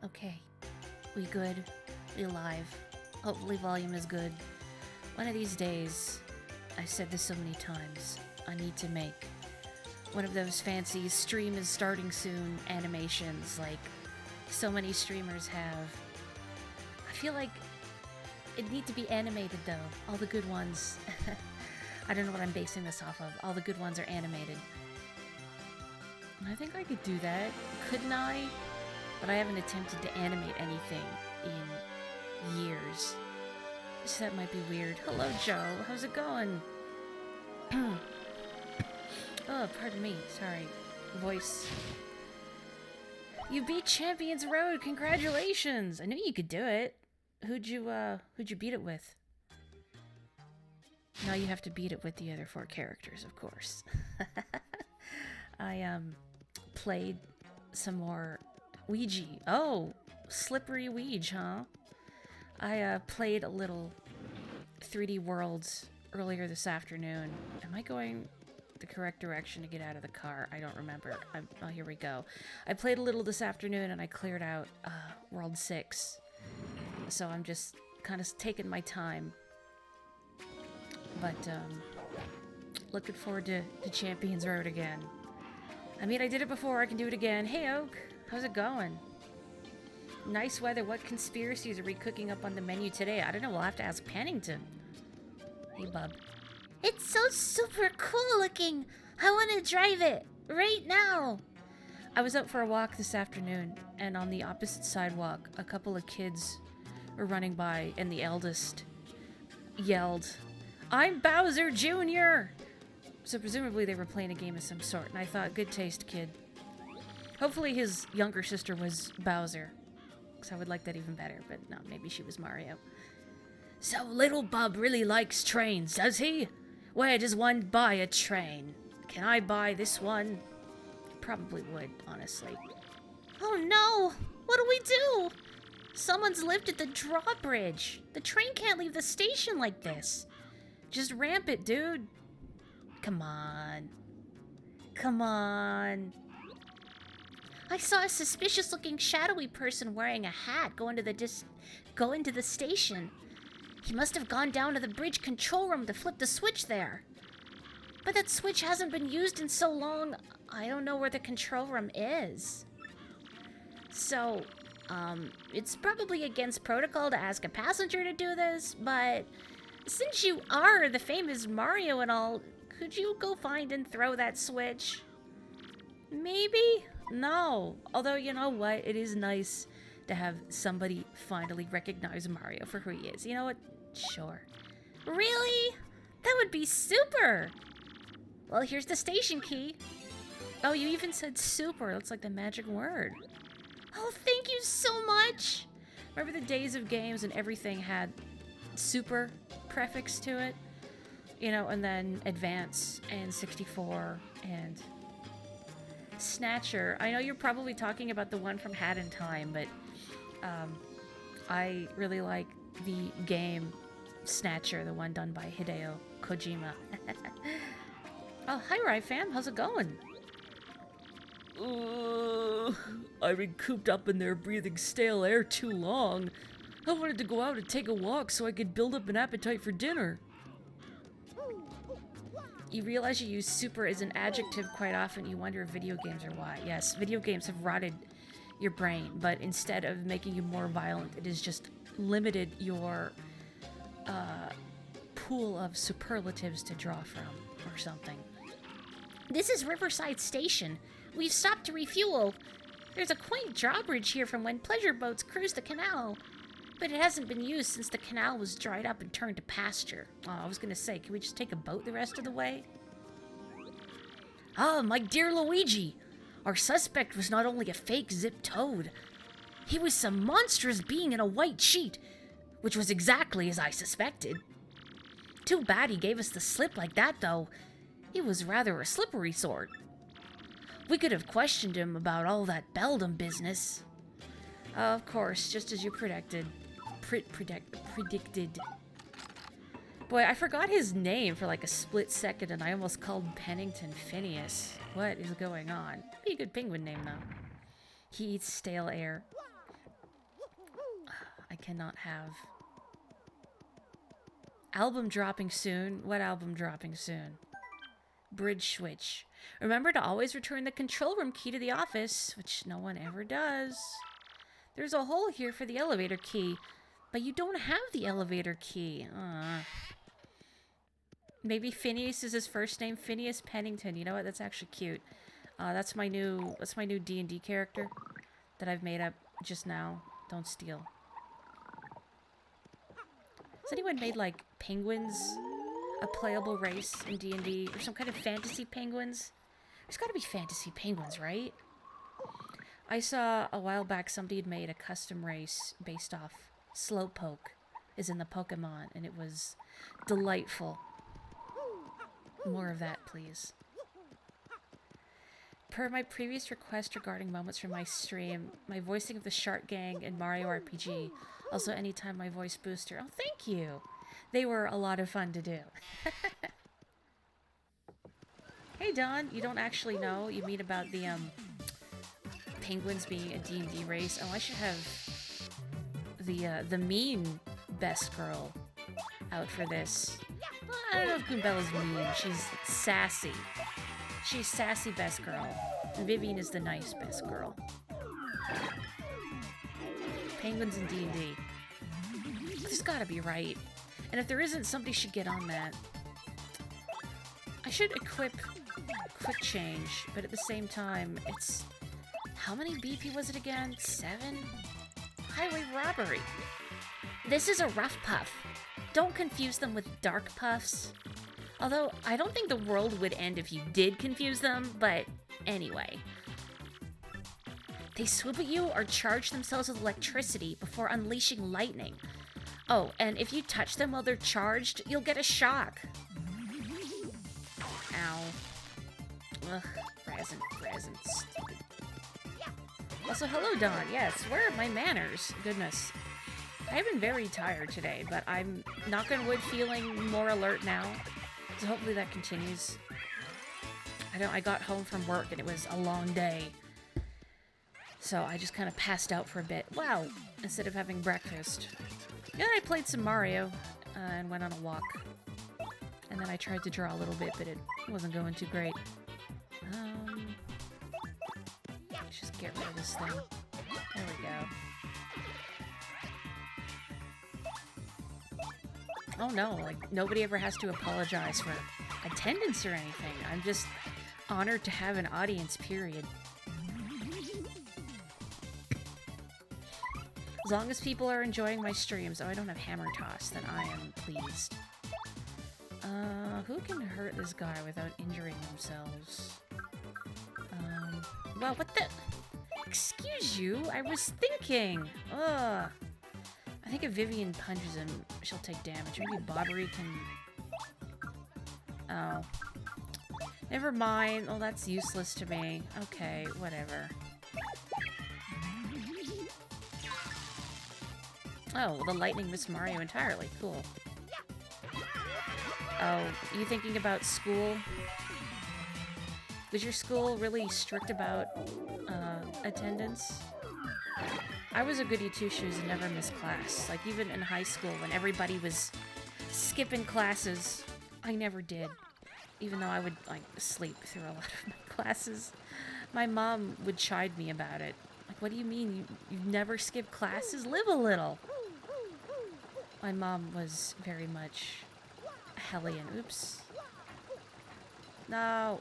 Okay. We good. We alive. Hopefully volume is good. One of these days, I've said this so many times, I need to make one of those fancy stream is starting soon animations like so many streamers have. I feel like it needs to be animated though. All the good ones. I don't know what I'm basing this off of. All the good ones are animated. I think I could do that, couldn't I? But I haven't attempted to animate anything in years. So that might be weird. Hello, Joe. How's it going? Oh, pardon me. Sorry. Voice. You beat Champions Road. Congratulations. I knew you could do it. Who'd you beat it with? Now you have to beat it with the other 4 characters, of course. I played some more Ouija. Oh, slippery Ouija, huh? I played a little 3D Worlds earlier this afternoon. Am I going the correct direction to get out of the car? I don't remember. Oh, here we go. I played a little this afternoon and I cleared out World 6. So I'm just kind of taking my time. But looking forward to Champions Road again. I mean, I did it before. I can do it again. Hey, Oak. How's it going? Nice weather. What conspiracies are we cooking up on the menu today? I don't know. We'll have to ask Pennington. Hey, bub. It's so super cool looking. I want to drive it right now. I was out for a walk this afternoon, and on the opposite sidewalk, a couple of kids were running by, and the eldest yelled, "I'm Bowser Jr.!" So presumably they were playing a game of some sort, and I thought, good taste, kid. Hopefully his younger sister was Bowser, because I would like that even better, but no, maybe she was Mario. So little bub really likes trains, does he? Where does one buy a train? Can I buy this one? Probably would, honestly. Oh no! What do we do? Someone's lifted the drawbridge. The train can't leave the station like this. Just ramp it, dude. Come on. Come on. I saw a suspicious-looking shadowy person wearing a hat go into the station. He must have gone down to the bridge control room to flip the switch there. But that switch hasn't been used in so long, I don't know where the control room is. So, it's probably against protocol to ask a passenger to do this, but since you are the famous Mario and all, could you go find and throw that switch? Maybe? No. Although, you know what? It is nice to have somebody finally recognize Mario for who he is. You know what? Sure. Really? That would be super! Well, here's the station key. Oh, you even said super. That's like the magic word. Oh, thank you so much! Remember the days of games and everything had super prefix to it? You know, and then Advance and 64 and Snatcher. I know you're probably talking about the one from Hat in Time, but I really like the game Snatcher, the one done by Hideo Kojima. Oh, hi, Rye fam. How's it going? I've been cooped up in there breathing stale air too long. I wanted to go out and take a walk so I could build up an appetite for dinner. You realize you use super as an adjective quite often. You wonder if video games are why. Yes, video games have rotted your brain, but instead of making you more violent, it has just limited your pool of superlatives to draw from, or something. This is Riverside Station. We've stopped to refuel. There's a quaint drawbridge here from when pleasure boats cruised the canal, but it hasn't been used since the canal was dried up and turned to pasture. Oh, I was gonna say, can we just take a boat the rest of the way? Ah, my dear Luigi! Our suspect was not only a fake Zip Toad, he was some monstrous being in a white sheet, which was exactly as I suspected. Too bad he gave us the slip like that, though. He was rather a slippery sort. We could have questioned him about all that Beldam business. Of course, just as you predicted. Predicted. Boy, I forgot his name for like a split second and I almost called Pennington Phineas. What is going on? Be a good penguin name, though. He eats stale air. I cannot have. Album dropping soon? What album dropping soon? Bridge switch. Remember to always return the control room key to the office, which no one ever does. There's a hole here for the elevator key, but you don't have the elevator key. Maybe Phineas is his first name, Phineas Pennington. You know what? That's actually cute. That's my new D&D character that I've made up just now. Don't steal. Has anyone made like penguins a playable race in D&D or some kind of fantasy penguins? There's got to be fantasy penguins, right? I saw a while back somebody had made a custom race based off Slowpoke is in the Pokemon, and it was delightful. More of that, please. Per my previous request regarding moments from my stream, my voicing of the Shark Gang and Mario RPG, also anytime my voice booster. Oh, thank you! They were a lot of fun to do. Hey, Don, you don't actually know? You mean about the, penguins being a D&D race? Oh, I should have the mean best girl out for this. Well, I don't know if Goombella's mean. She's sassy. She's sassy best girl. And Vivian is the nice best girl. Penguins in D&D. There's gotta be right. And if there isn't, somebody should get on that. I should equip quick change, but at the same time, it's... How many BP was it again? 7? Highway robbery. This is a rough puff. Don't confuse them with dark puffs. Although, I don't think the world would end if you did confuse them, but anyway. They swoop at you or charge themselves with electricity before unleashing lightning. Oh, and if you touch them while they're charged, you'll get a shock. Ow. Ugh, present. Stupid. Also, hello, Dawn. Yes, where are my manners? Goodness. I've been very tired today, but I'm, knock on wood, feeling more alert now. So hopefully that continues. I got home from work and it was a long day. So I just kind of passed out for a bit. Wow, instead of having breakfast. Yeah, I played some Mario and went on a walk. And then I tried to draw a little bit, but it wasn't going too great. Let's just get rid of this thing. There we go. Oh no, like, nobody ever has to apologize for attendance or anything. I'm just honored to have an audience, period. As long as people are enjoying my streams, oh, I don't have hammer toss, then I am pleased. Who can hurt this guy without injuring themselves? Well, what the? Excuse you, I was thinking. Ugh. I think if Vivian punches him, she'll take damage. Maybe Bobbery can... Oh. Never mind. Oh, that's useless to me. Okay, whatever. Oh, the lightning missed Mario entirely. Cool. Oh, you thinking about school? Was your school really strict about attendance? I was a goody two-shoes and never missed class. Like, even in high school, when everybody was skipping classes, I never did. Even though I would, like, sleep through a lot of my classes. My mom would chide me about it. Like, what do you mean? You never skip classes? Live a little! My mom was very much hellion. Oops. No.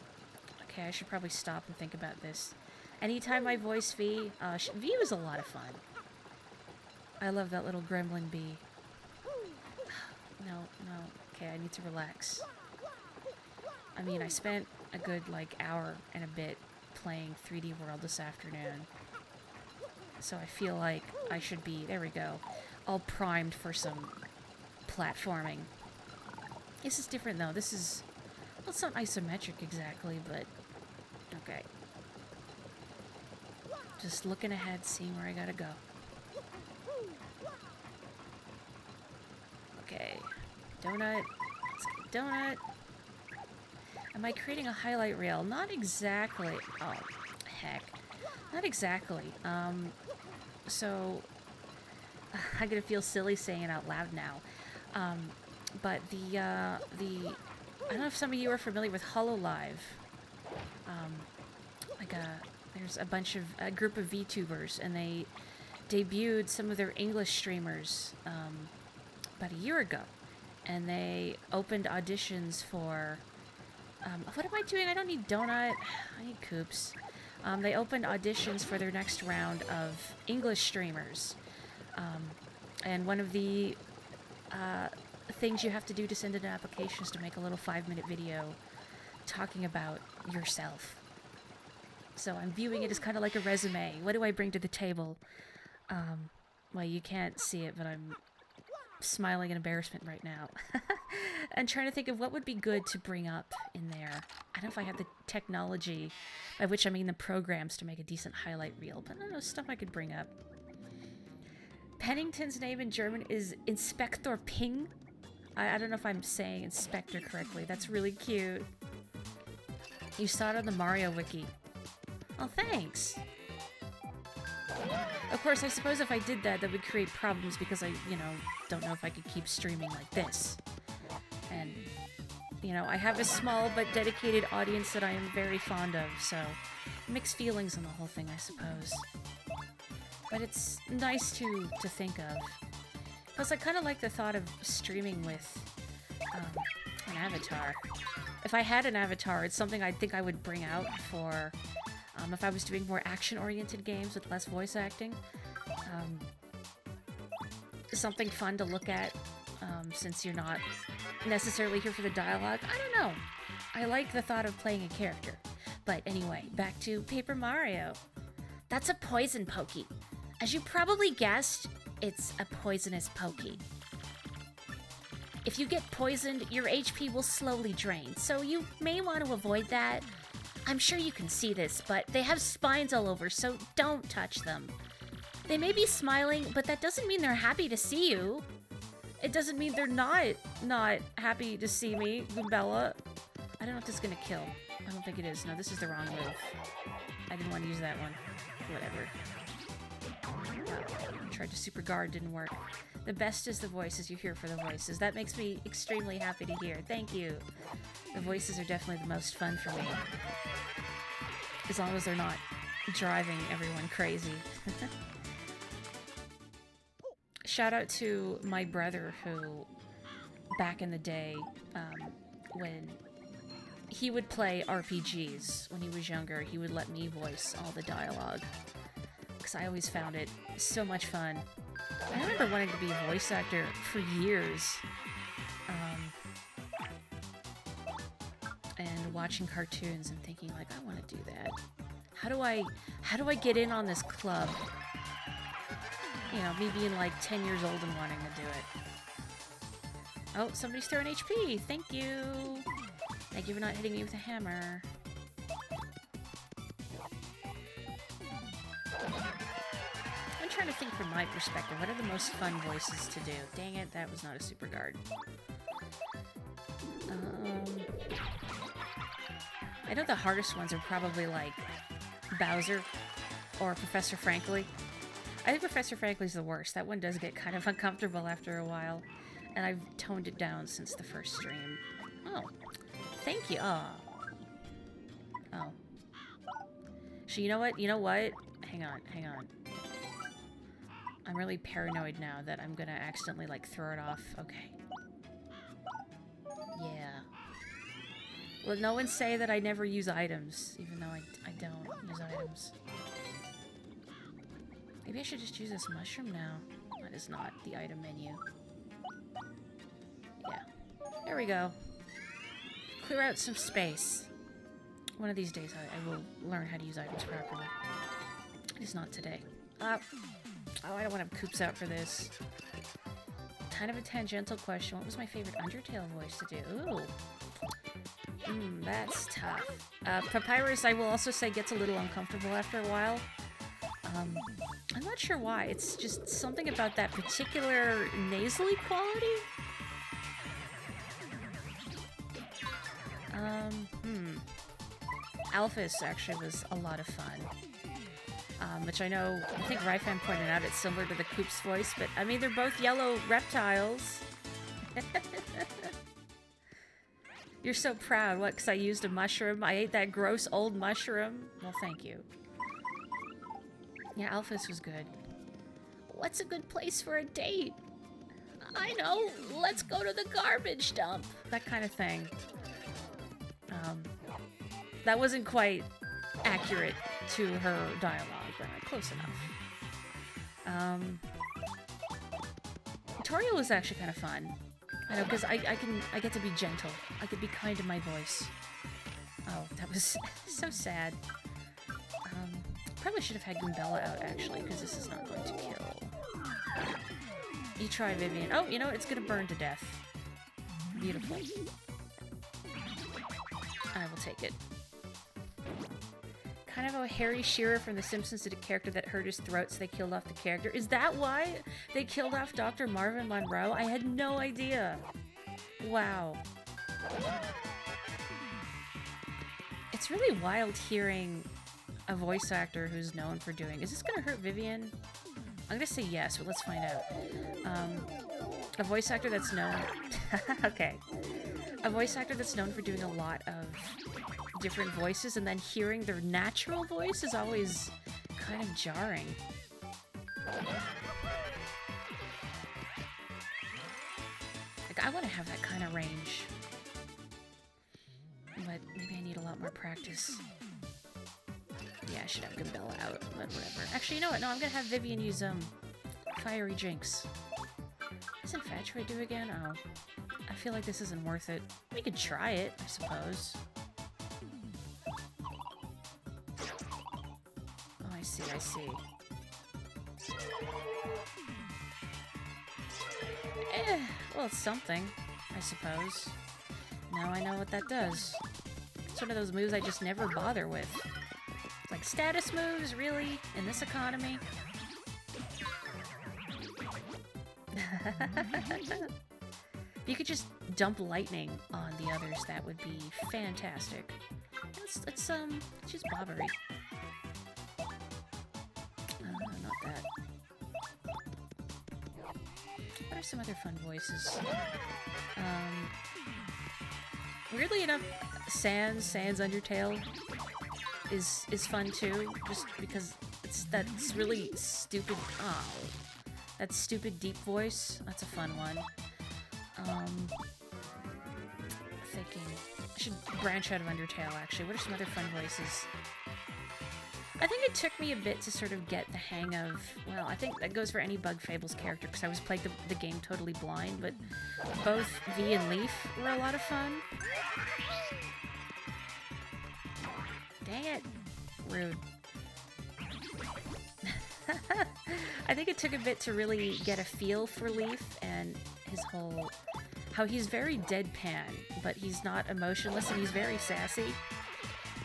Okay, I should probably stop and think about this. Anytime I voice V, V was a lot of fun. I love that little gremlin bee. No. Okay, I need to relax. I mean, I spent a good, like, hour and a bit playing 3D World this afternoon. So I feel like I should be, there we go, all primed for some platforming. This is different, though. This is, well, it's not isometric exactly, but okay. Just looking ahead, seeing where I gotta go. Okay. Donut. Let's get donut. Am I creating a highlight reel? Not exactly. Oh, heck. Not exactly. So, I'm gonna feel silly saying it out loud now. But I don't know if some of you are familiar with HoloLive. There's a group of VTubers, and they debuted some of their English streamers about a year ago, and they opened auditions for. What am I doing? I don't need donut. I need coops. They opened auditions for their next round of English streamers, and one of the things you have to do to send in an application is to make a little 5-minute video talking about yourself. So I'm viewing it as kind of like a resume. What do I bring to the table? Well, you can't see it, but I'm smiling in embarrassment right now. And trying to think of what would be good to bring up in there. I don't know if I have the technology, by which I mean the programs, to make a decent highlight reel, but I don't know, stuff I could bring up. Pennington's name in German is Inspector Ping. I don't know if I'm saying Inspector correctly. That's really cute. You saw it on the Mario Wiki. Oh, thanks. Of course, I suppose if I did that, that would create problems because I, don't know if I could keep streaming like this. And, I have a small but dedicated audience that I am very fond of, so mixed feelings on the whole thing, I suppose. But it's nice to think of. Plus, I kind of like the thought of streaming with an avatar. If I had an avatar, it's something I think I would bring out for... if I was doing more action-oriented games with less voice acting. Something fun to look at, since you're not necessarily here for the dialogue. I don't know. I like the thought of playing a character. But anyway, back to Paper Mario. That's a poison pokey. As you probably guessed, it's a poisonous pokey. If you get poisoned, your HP will slowly drain, so you may want to avoid that. I'm sure you can see this, but they have spines all over, so don't touch them. They may be smiling, but that doesn't mean they're happy to see you. It doesn't mean they're not happy to see me, Goombella. I don't know if this is gonna kill. I don't think it is. No, this is the wrong move. I didn't want to use that one. Whatever. Tried to super guard, didn't work. The best is the voices. You hear for the voices. That makes me extremely happy to hear. Thank you. The voices are definitely the most fun for me. As long as they're not driving everyone crazy. Shout out to my brother who, back in the day, when he would play RPGs when he was younger, he would let me voice all the dialogue. Because I always found it so much fun. I remember wanting to be a voice actor for years. And watching cartoons and thinking like, I want to do that. How do I get in on this club? Me being like 10 years old and wanting to do it. Oh, somebody's throwing HP. Thank you. Thank you for not hitting me with a hammer. I'm trying to think from my perspective. What are the most fun voices to do? Dang it, that was not a super guard. I know the hardest ones are probably like Bowser or Professor Frankly. I think Professor Frankly's the worst. That one does get kind of uncomfortable after a while. And I've toned it down since the first stream. Oh, thank you. Oh. So you know what? Hang on. I'm really paranoid now that I'm gonna accidentally, like, throw it off. Okay. Yeah. Well, no one say that I never use items, even though I don't use items. Maybe I should just use this mushroom now. That is not the item menu. Yeah. There we go. Clear out some space. One of these days I will learn how to use items properly. It's not today. Oh, I don't want to have Coops out for this. Kind of a tangential question. What was my favorite Undertale voice to do? Ooh. That's tough. Papyrus, I will also say, gets a little uncomfortable after a while. I'm not sure why. It's just something about that particular nasally quality. Alphys actually was a lot of fun. which I know, I think Ryfan pointed out it's similar to the Coop's voice, but I mean, they're both yellow reptiles. You're so proud. What, because I used a mushroom? I ate that gross old mushroom? Well, thank you. Yeah, Alphys was good. What's a good place for a date? I know, let's go to the garbage dump. That kind of thing. That wasn't quite accurate to her dialogue, but close enough. Tutorial was actually kind of fun. I know, because I get to be gentle. I could be kind to my voice. Oh, that was so sad. Probably should have had Goombella out, actually, because this is not going to kill. You try, Vivian. Oh, you know, it's going to burn to death. Beautiful. I will take it. Kind of a Harry Shearer from The Simpsons did a character that hurt his throat, so they killed off the character. Is that why they killed off Dr. Marvin Monroe? I had no idea. Wow. It's really wild hearing a voice actor who's known for doing... Is this gonna hurt Vivian? I'm gonna say yes, but let's find out. A voice actor that's known... Okay. A voice actor that's known for doing a lot of different voices, and then hearing their natural voice is always kind of jarring. Like, I want to have that kind of range. But maybe I need a lot more practice. Yeah, I should have Goombella out, but whatever. Actually, you know what? No, I'm gonna have Vivian use, Fiery Jinx. What does Infatuate do again? Oh. I feel like this isn't worth it. We could try it, I suppose. Oh, I see, I see. Well, it's something, I suppose. Now I know what that does. It's one of those moves I just never bother with. It's like, status moves, really? In this economy? You could just dump lightning on the others, that would be fantastic. Let's choose Bobbery. Not that. What are some other fun voices? Weirdly enough, Sans Undertale is fun too, just because that's really stupid. Oh, that stupid deep voice. That's a fun one. Thinking I should branch out of Undertale. Actually, what are some other fun voices? I think it took me a bit to sort of get the hang of, well, I think that goes for any Bug Fables character, because I was playing the game totally blind, but both V and Leaf were a lot of fun. Dang it. Rude. I think it took a bit to really get a feel for Leaf and his whole... how he's very deadpan, but he's not emotionless and he's very sassy.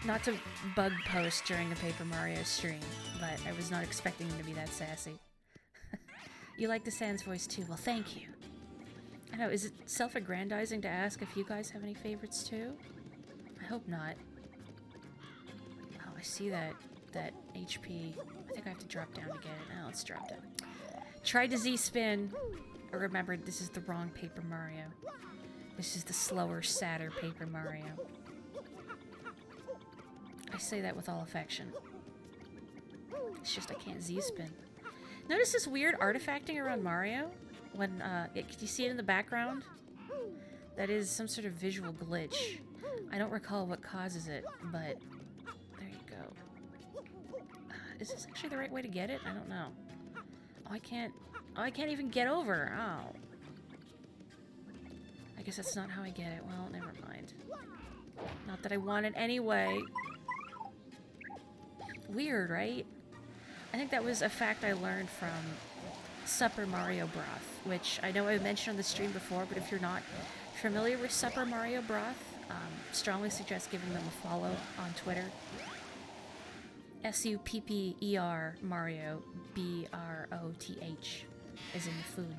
Not to bug post during a Paper Mario stream, but I was not expecting him to be that sassy. You like the Sans voice too? Well, thank you. I know, is it self-aggrandizing to ask if you guys have any favorites too? I hope not. Oh, I see that HP. I think I have to drop down to get it. Oh, let's drop down. Tried to Z-spin. I remembered this is the wrong Paper Mario. This is the slower, sadder Paper Mario. I say that with all affection. It's just I can't Z-spin. Notice this weird artifacting around Mario? When, can you see it in the background? That is some sort of visual glitch. I don't recall what causes it, but there you go. Is this actually the right way to get it? I don't know. Oh, I can't even get over. Oh. I guess that's not how I get it. Well, never mind. Not that I want it anyway. Weird, right? I think that was a fact I learned from Super Mario Broth, which I know I mentioned on the stream before, but if you're not familiar with Super Mario Broth, strongly suggest giving them a follow on Twitter. SUPPER Mario BROTH is in the food.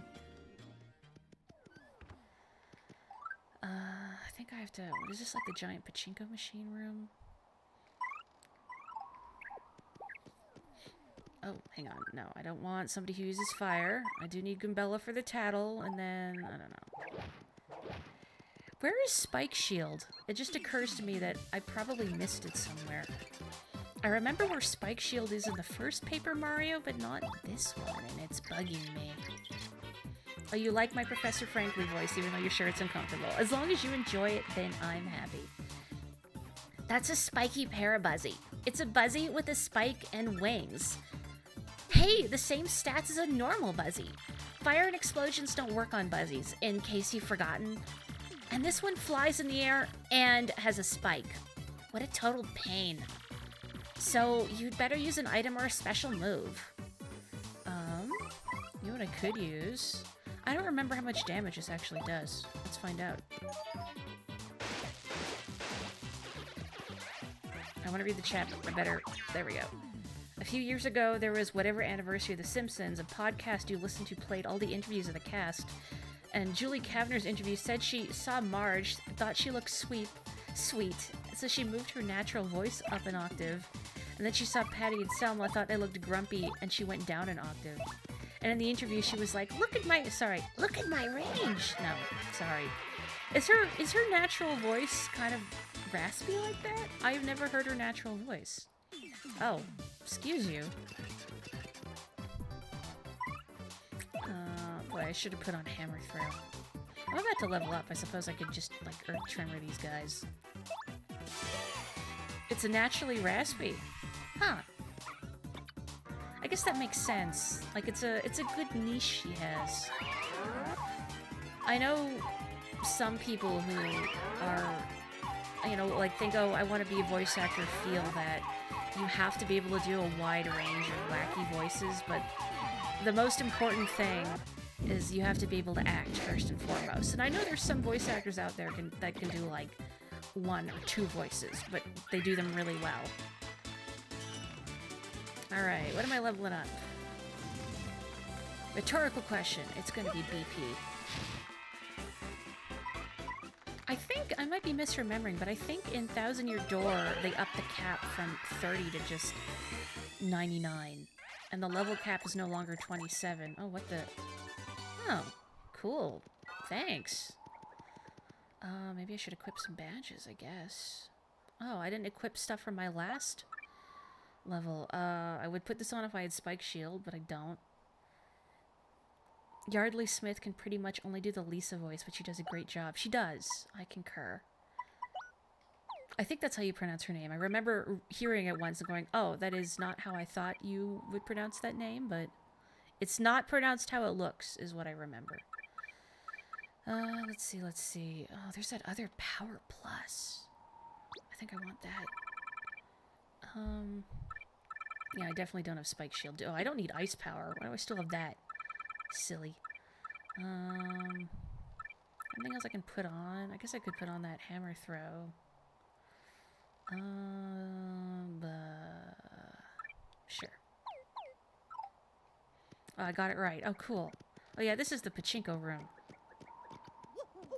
I think I have to... What is this, like the giant pachinko machine room? Oh, hang on. No, I don't want somebody who uses fire. I do need Goombella for the tattle, and then, I don't know. Where is Spike Shield? It just occurs to me that I probably missed it somewhere. I remember where Spike Shield is in the first Paper Mario, but not this one, and it's bugging me. Oh, you like my Professor Frankly voice, even though you're sure it's uncomfortable. As long as you enjoy it, then I'm happy. That's a spiky Parabuzzy. It's a Buzzy with a spike and wings. Hey, the same stats as a normal Buzzy. Fire and explosions don't work on Buzzies, in case you've forgotten. And this one flies in the air and has a spike. What a total pain. So, you'd better use an item or a special move. You know what I could use? I don't remember how much damage this actually does. Let's find out. I want to read the chat, but I better... There we go. A few years ago, there was Whatever Anniversary of The Simpsons, a podcast you listened to played all the interviews of the cast, and Julie Kavner's interview said she saw Marge, thought she looked sweet, so she moved her natural voice up an octave, and then she saw Patty and Selma, thought they looked grumpy, and she went down an octave. And in the interview, she was like, look at my range. No, sorry. Is her natural voice kind of raspy like that? I've never heard her natural voice. Oh, excuse you. Boy, I should have put on Hammer Throw. I'm about to level up. I suppose I could just, like, Earth Tremor these guys. It's a naturally raspy. Huh. I guess that makes sense. Like, it's a good niche she has. I know some people who are, you know, like, think, oh, I want to be a voice actor, feel that you have to be able to do a wide range of wacky voices, but the most important thing is you have to be able to act first and foremost. And I know there's some voice actors out there that can do, like, 1 or 2 voices, but they do them really well. Alright, what am I leveling up? Rhetorical question. It's gonna be BP. I think, I might be misremembering, but I think in Thousand Year Door, they upped the cap from 30 to just 99. And the level cap is no longer 27. Oh, what the... Oh, cool. Thanks. Maybe I should equip some badges, I guess. Oh, I didn't equip stuff from my last level. I would put this on if I had Spike Shield, but I don't. Yardley Smith can pretty much only do the Lisa voice, but she does a great job. She does. I concur. I think that's how you pronounce her name. I remember hearing it once and going, oh, that is not how I thought you would pronounce that name, but it's not pronounced how it looks, is what I remember. Let's see. Oh, there's that other Power Plus. I think I want that. Yeah, I definitely don't have Spike Shield. Oh, I don't need Ice Power. Why do I still have that? Silly. Anything else I can put on? I guess I could put on that Hammer Throw. Sure. Oh, I got it right. Oh, cool. Oh, yeah, this is the pachinko room.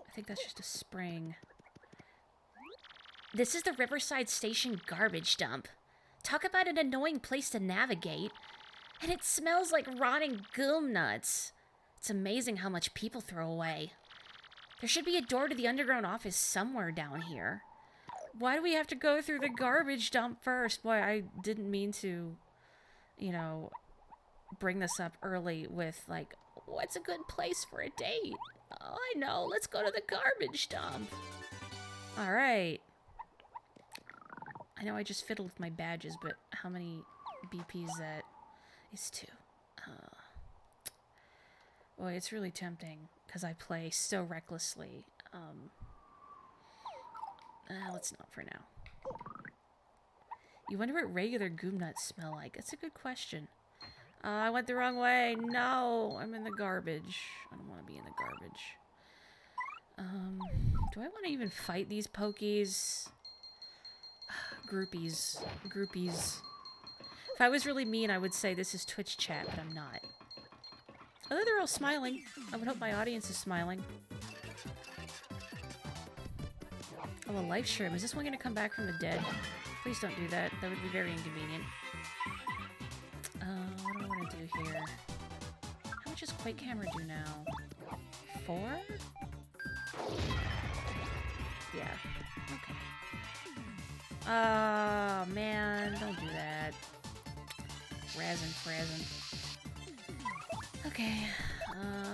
I think that's just a spring. This is the Riverside Station garbage dump. Talk about an annoying place to navigate. And it smells like rotting goom nuts. It's amazing how much people throw away. There should be a door to the underground office somewhere down here. Why do we have to go through the garbage dump first? Boy, I didn't mean to, you know, bring this up early with, like, what's a good place for a date? Oh, I know. Let's go to the garbage dump. All right. I know I just fiddled with my badges, but how many BP is that? It's 2. Boy, it's really tempting because I play so recklessly. Let's not for now. You wonder what regular goom nuts smell like? That's a good question. I went the wrong way. No, I'm in the garbage. I don't want to be in the garbage. Do I want to even fight these pokies? Groupies. If I was really mean, I would say this is Twitch chat, but I'm not. Although they're all smiling. I would hope my audience is smiling. Oh, a live stream. Is this one going to come back from the dead? Please don't do that. That would be very inconvenient. quake hammer do now? 4? Yeah. Okay. Oh, man. Don't do that. Frazzin'. Okay.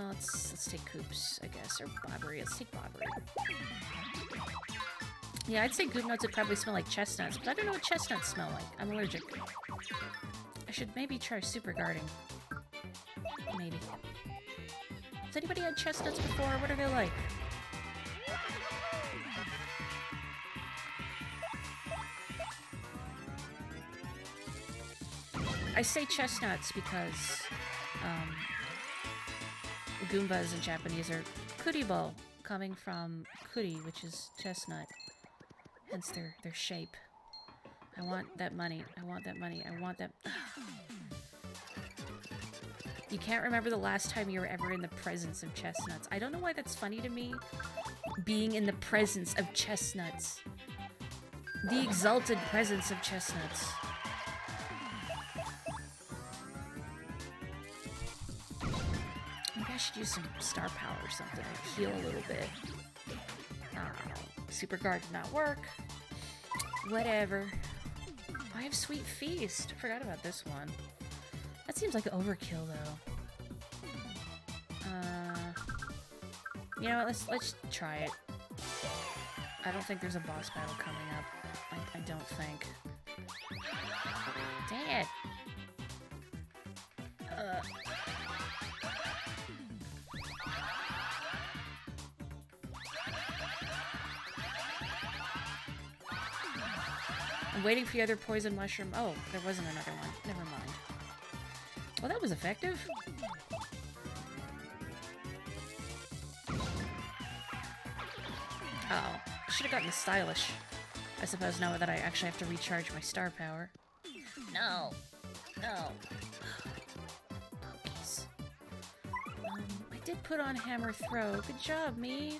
Let's take Coops, I guess. Or Bobbery. Let's take Bobbery. Yeah, I'd say Goop Nuts would probably smell like chestnuts, but I don't know what chestnuts smell like. I'm allergic. I should maybe try super guarding. Maybe. Has anybody had chestnuts before? What are they like? I say chestnuts because Goombas in Japanese are kuribo, coming from kuri, which is chestnut. Hence their shape. I want that money. I want that money. I want that. You can't remember the last time you were ever in the presence of chestnuts. I don't know why that's funny to me. Being in the presence of chestnuts. The exalted presence of chestnuts. Maybe I should use some star power or something to heal a little bit. Super guard did not work. Whatever. I have Sweet Feast. I forgot about this one. That seems like overkill, though. You know what? Let's try it. I don't think there's a boss battle coming up. I don't think. Dang it! I'm waiting for the other poison mushroom. Oh, there wasn't another one. Never mind. Well, that was effective. Uh-oh. Should have gotten the stylish. I suppose now that I actually have to recharge my star power. No. No. Pokies. I did put on Hammer Throw. Good job, me.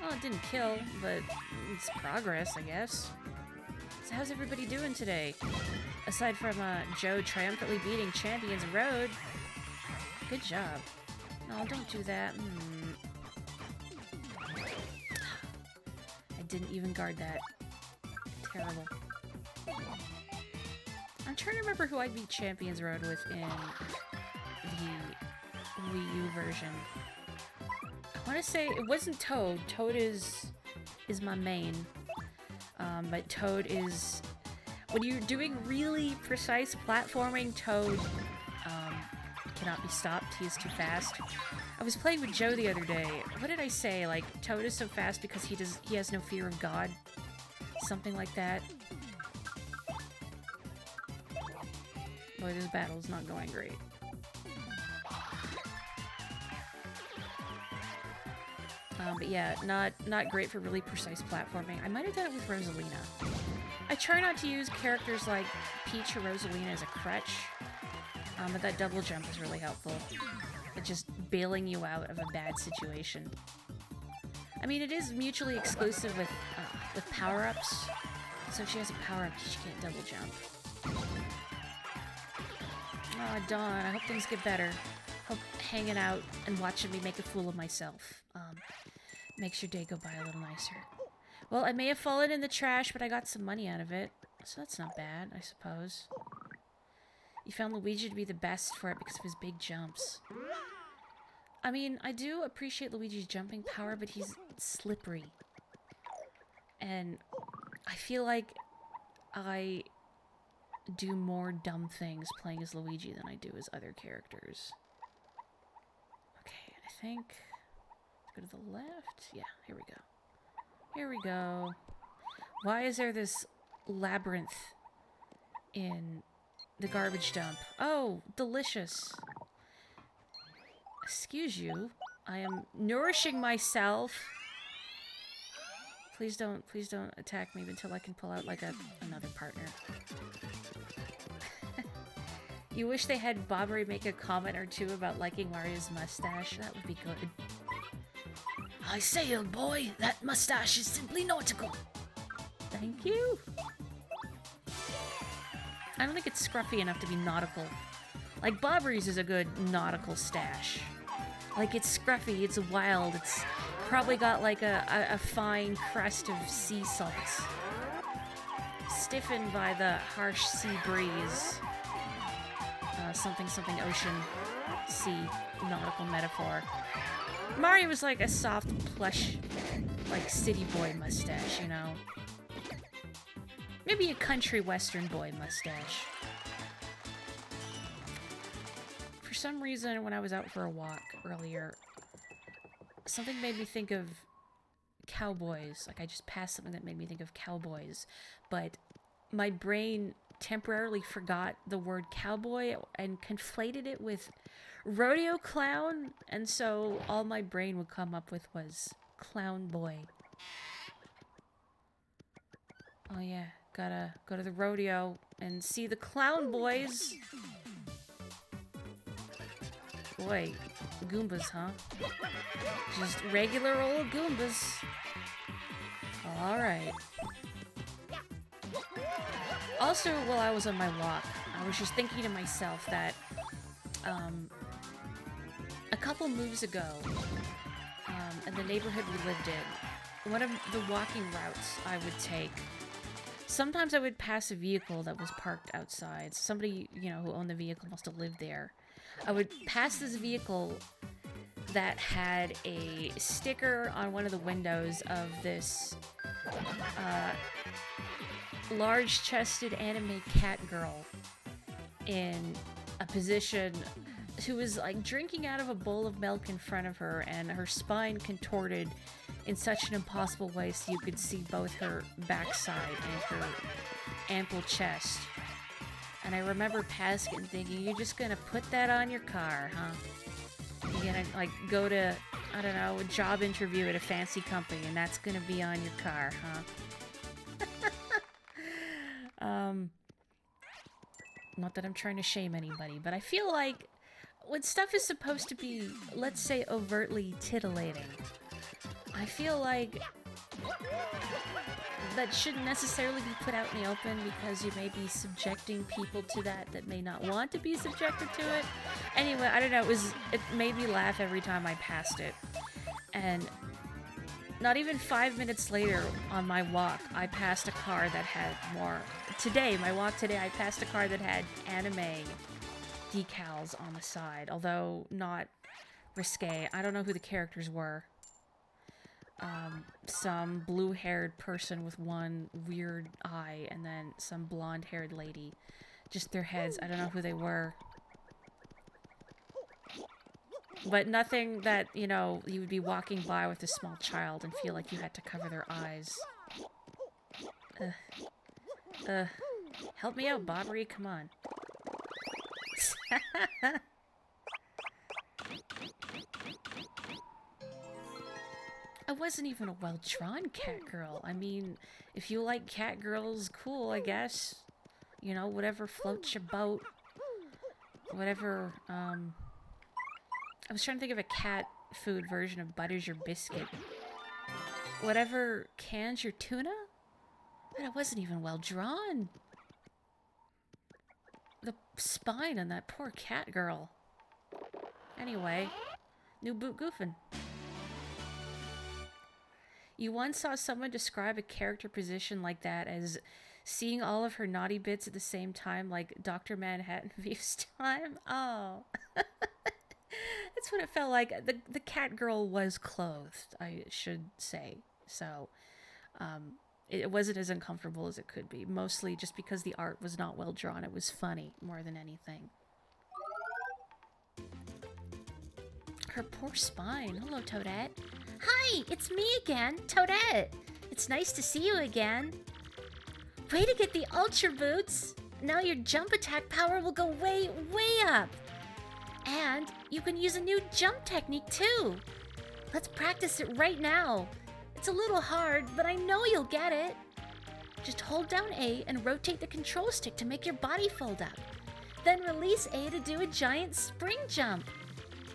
Well, it didn't kill, but it's progress, I guess. So how's everybody doing today? Aside from Joe triumphantly beating Champions Road. Good job. No, don't do that. I didn't even guard that. Terrible. I'm trying to remember who I beat Champions Road with in the Wii U version. I want to say it wasn't Toad. Toad is my main. But Toad is... When you're doing really precise platforming, Toad cannot be stopped. He is too fast. I was playing with Joe the other day. What did I say? Like, Toad is so fast because he has no fear of God. Something like that. Boy, this battle's not going great. But yeah, not great for really precise platforming. I might have done it with Rosalina. I try not to use characters like Peach or Rosalina as a crutch, but that double jump is really helpful. It's just bailing you out of a bad situation. I mean, it is mutually exclusive with power-ups, so if she has a power-up, she can't double jump. Oh, Dawn, I hope things get better. Hope hanging out and watching me make a fool of myself makes your day go by a little nicer. Well, I may have fallen in the trash, but I got some money out of it, so that's not bad, I suppose. You found Luigi to be the best for it because of his big jumps. I mean, I do appreciate Luigi's jumping power, but he's slippery. And I feel like I do more dumb things playing as Luigi than I do as other characters. Okay, I think... Let's go to the left. Yeah, here we go. Here we go. Why is there this labyrinth in the garbage dump? Oh, delicious. Excuse you. I am nourishing myself. Please don't attack me until I can pull out like another partner. You wish they had Bobbery make a comment or two about liking Mario's mustache? That would be good. I say, old boy, that mustache is simply nautical. Thank you. I don't think it's scruffy enough to be nautical. Like, Bobbery's is a good nautical stash. Like, it's scruffy, it's wild, it's probably got like a fine crust of sea salt. Stiffened by the harsh sea breeze. Something ocean, sea, nautical metaphor. Morri was like a soft, plush, like city boy mustache, you know? Maybe a country western boy mustache. For some reason, when I was out for a walk earlier, something made me think of cowboys. Like, I just passed something that made me think of cowboys. But my brain temporarily forgot the word cowboy and conflated it with rodeo clown, and so all my brain would come up with was clown boy. Oh yeah, gotta go to the rodeo and see the clown boys. Boy, Goombas, huh? Just regular old Goombas. Alright. Also, while I was on my walk, I was just thinking to myself that a couple moves ago, in the neighborhood we lived in, one of the walking routes I would take, sometimes I would pass a vehicle that was parked outside. Somebody, you know, who owned the vehicle must have lived there. I would pass this vehicle that had a sticker on one of the windows of this large-chested anime cat girl in a position who was like drinking out of a bowl of milk in front of her, and her spine contorted in such an impossible way so you could see both her backside and her ample chest. And I remember passing and thinking, you're just gonna put that on your car, huh? You're gonna like go to, I don't know, a job interview at a fancy company and that's gonna be on your car, huh? Not that I'm trying to shame anybody, but I feel like when stuff is supposed to be, let's say, overtly titillating, I feel like that shouldn't necessarily be put out in the open because you may be subjecting people to that may not want to be subjected to it. Anyway, I don't know, it made me laugh every time I passed it. And not even 5 minutes later on my walk, I passed a car that had more... my walk today, I passed a car that had anime decals on the side, although not risque. I don't know who the characters were. Some blue-haired person with one weird eye, and then some blonde-haired lady. Just their heads, I don't know who they were. But nothing that, you know, you would be walking by with a small child and feel like you had to cover their eyes. Help me out, Bobbery, come on. I wasn't even a well-drawn cat girl. I mean, if you like cat girls, cool, I guess. You know, whatever floats your boat. Whatever, I was trying to think of a cat food version of butters your biscuit. Whatever cans your tuna? But I wasn't even well-drawn. The spine on that poor cat girl. Anyway, new boot goofing. You once saw someone describe a character position like that as seeing all of her naughty bits at the same time, like Dr. Manhattan views time. Oh. That's what it felt like. The cat girl was clothed, I should say. So, it wasn't as uncomfortable as it could be. Mostly just because the art was not well drawn. It was funny more than anything. Her poor spine. Hello, Toadette. Hi, it's me again, Toadette. It's nice to see you again. Way to get the Ultra Boots. Now your jump attack power will go way, way up. And you can use a new jump technique too. Let's practice it right now. It's a little hard, but I know you'll get it. Just hold down A and rotate the control stick to make your body fold up. Then release A to do a giant spring jump.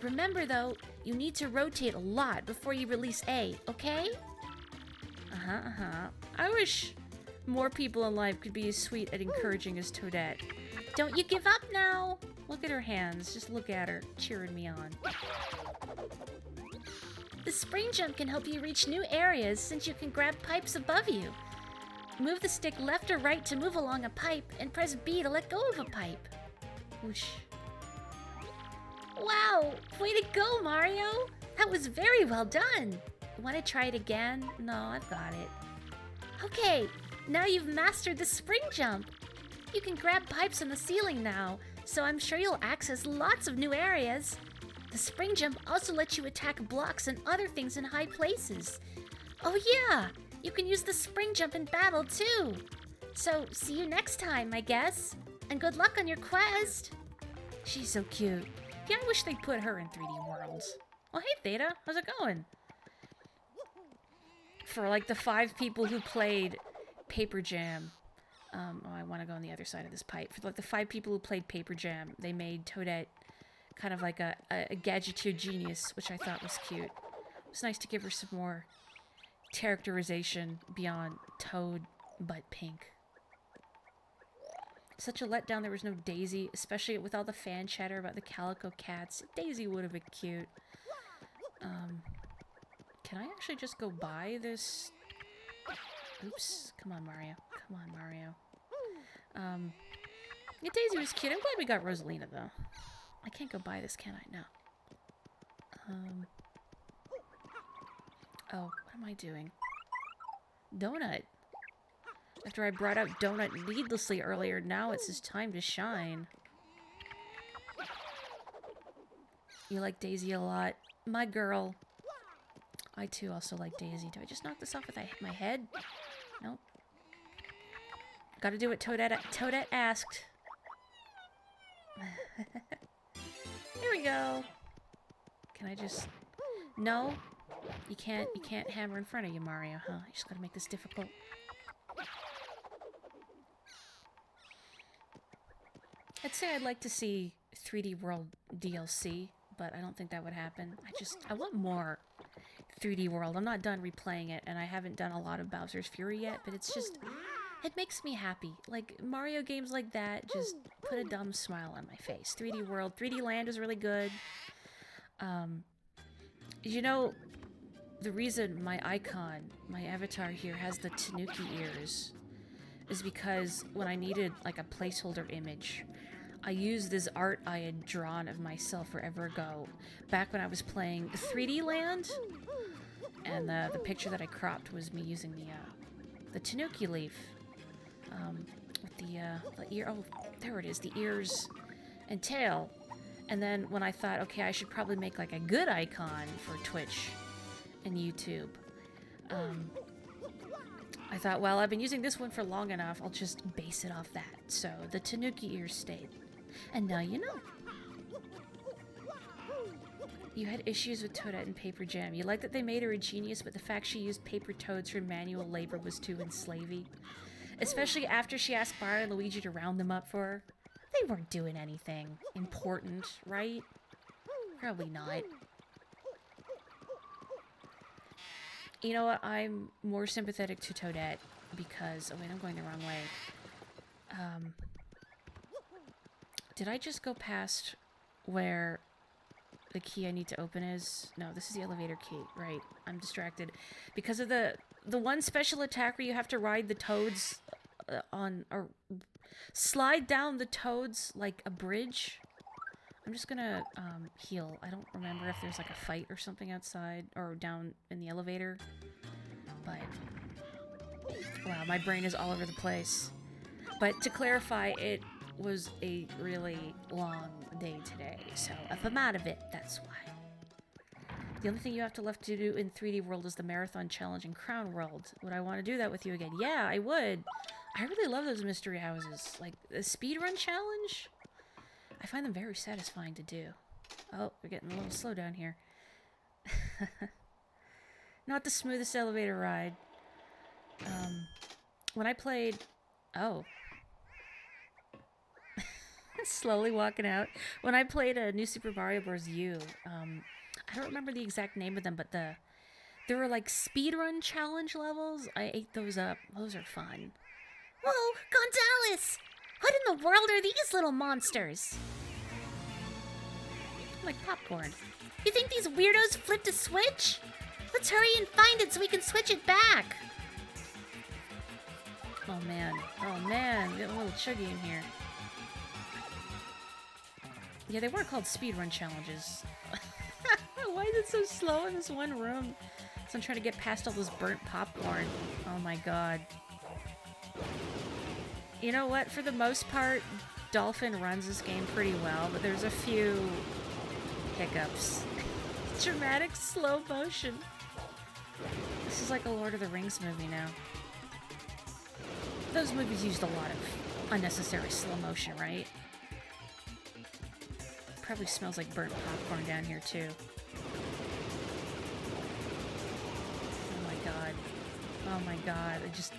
Remember though, you need to rotate a lot before you release A, okay? I wish More people in life could be as sweet and encouraging as Toadette. Don't you give up now! Look at her hands. Just look at her, cheering me on. The spring jump can help you reach new areas since you can grab pipes above you. Move the stick left or right to move along a pipe, and press B to let go of a pipe. Whoosh. Wow! Way to go, Mario! That was very well done! Want to try it again? No, I've got it. Okay, now you've mastered the spring jump. You can grab pipes on the ceiling now, so I'm sure you'll access lots of new areas. The spring jump also lets you attack blocks and other things in high places. Oh yeah! You can use the spring jump in battle, too! So, see you next time, I guess. And good luck on your quest! She's so cute. Yeah, I wish they'd put her in 3D Worlds. Oh, hey, Theta. How's it going? For, like, the 5 people who played Paper Jam. Oh, I want to go on the other side of this pipe. For, like, the 5 people who played Paper Jam, they made Toadette kind of like a gadgeteer genius, which I thought was cute. It was nice to give her some more characterization beyond Toad, but pink. Such a letdown there was no Daisy, especially with all the fan chatter about the calico cats. Daisy would have been cute. Can I actually just go buy this? Oops. Come on, Mario. Come on, Mario. Yeah, Daisy was cute. I'm glad we got Rosalina, though. I can't go buy this, can I? No. Oh, what am I doing? Donut. After I brought up Donut needlessly earlier, now it's his time to shine. You like Daisy a lot. My girl. I too also like Daisy. Do I just knock this off with my head? Nope. Gotta do what Toadette asked. Here we go. Can I just... No? You can't hammer in front of you, Mario, huh? You just gotta make this difficult. I'd say I'd like to see 3D World DLC, but I don't think that would happen. I want more 3D World. I'm not done replaying it, and I haven't done a lot of Bowser's Fury yet, but it's just... It makes me happy. Like, Mario games like that just put a dumb smile on my face. 3D World, 3D Land is really good. You know, the reason my icon, my avatar here, has the Tanuki ears is because when I needed, like, a placeholder image, I used this art I had drawn of myself forever ago, back when I was playing 3D Land, and the picture that I cropped was me using the Tanuki leaf, with the ear, oh, there it is, the ears and tail. And then when I thought, okay, I should probably make, like, a good icon for Twitch and YouTube, I thought, well, I've been using this one for long enough, I'll just base it off that. So the Tanuki ears stayed. And now you know. You had issues with Toadette and Paper Jam. You liked that they made her a genius, but the fact she used paper toads for manual labor was too enslaving. Especially after she asked Mario and Luigi to round them up for her. They weren't doing anything important, right? Probably not. You know what? I'm more sympathetic to Toadette because... Oh, wait, I'm going the wrong way. Did I just go past where the key I need to open is? No, this is the elevator key. Right. I'm distracted. Because of the one special attack where you have to ride the toads on... or slide down the toads like a bridge. I'm just gonna heal. I don't remember if there's like a fight or something outside or down in the elevator. But wow, my brain is all over the place. But to clarify, it was a really long day today. So if I'm out of it, that's why. The only thing you have left to do in 3D World is the Marathon Challenge in Crown World. Would I want to do that with you again? Yeah, I would. I really love those mystery houses. Like, the speedrun challenge? I find them very satisfying to do. Oh, we're getting a little slow down here. Not the smoothest elevator ride. When I played... Oh. Slowly walking out. When I played New Super Mario Bros. U, I don't remember the exact name of them, but there were like speedrun challenge levels. I ate those up. Those are fun. Whoa, Gonzalez! What in the world are these little monsters? Like popcorn. You think these weirdos flipped a switch? Let's hurry and find it so we can switch it back. Oh man, get a little chuggy in here. Yeah, they weren't called speedrun challenges. Why is it so slow in this one room? So I'm trying to get past all this burnt popcorn. Oh my god. You know what? For the most part, Dolphin runs this game pretty well, but there's a few hiccups. Dramatic slow motion. This is like a Lord of the Rings movie now. Those movies used a lot of unnecessary slow motion, right? Probably smells like burnt popcorn down here too. Oh my god. Oh my god. It just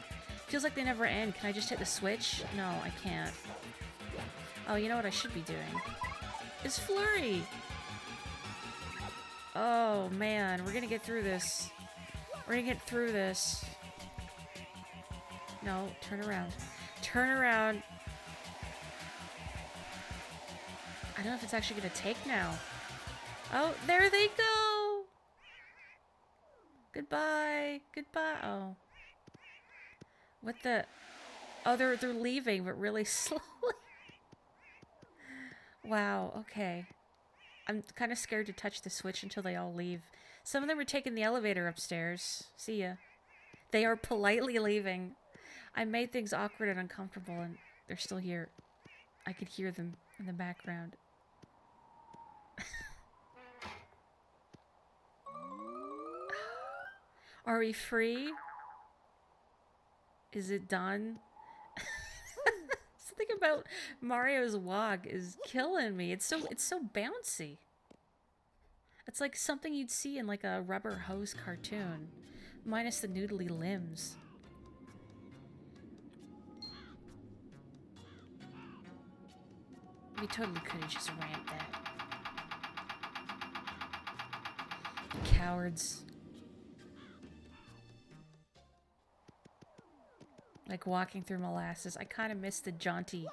feels like they never end. Can I just hit the switch? No, I can't. Oh, you know what I should be doing? Is Flurry. Oh man, we're gonna get through this. We're gonna get through this. No, turn around. Turn around. I don't know if it's actually gonna take now. Oh, there they go! Goodbye. Goodbye. Oh. What the? Oh, they're leaving, but really slowly. Wow, okay. I'm kind of scared to touch the switch until they all leave. Some of them are taking the elevator upstairs. See ya. They are politely leaving. I made things awkward and uncomfortable, and they're still here. I could hear them in the background. Are we free? Is it done? Something about Mario's walk is killing me. It's so bouncy. It's like something you'd see in like a rubber hose cartoon, minus the noodly limbs. We totally could have just ramped that. Cowards. Like walking through molasses. I kind of missed the jaunty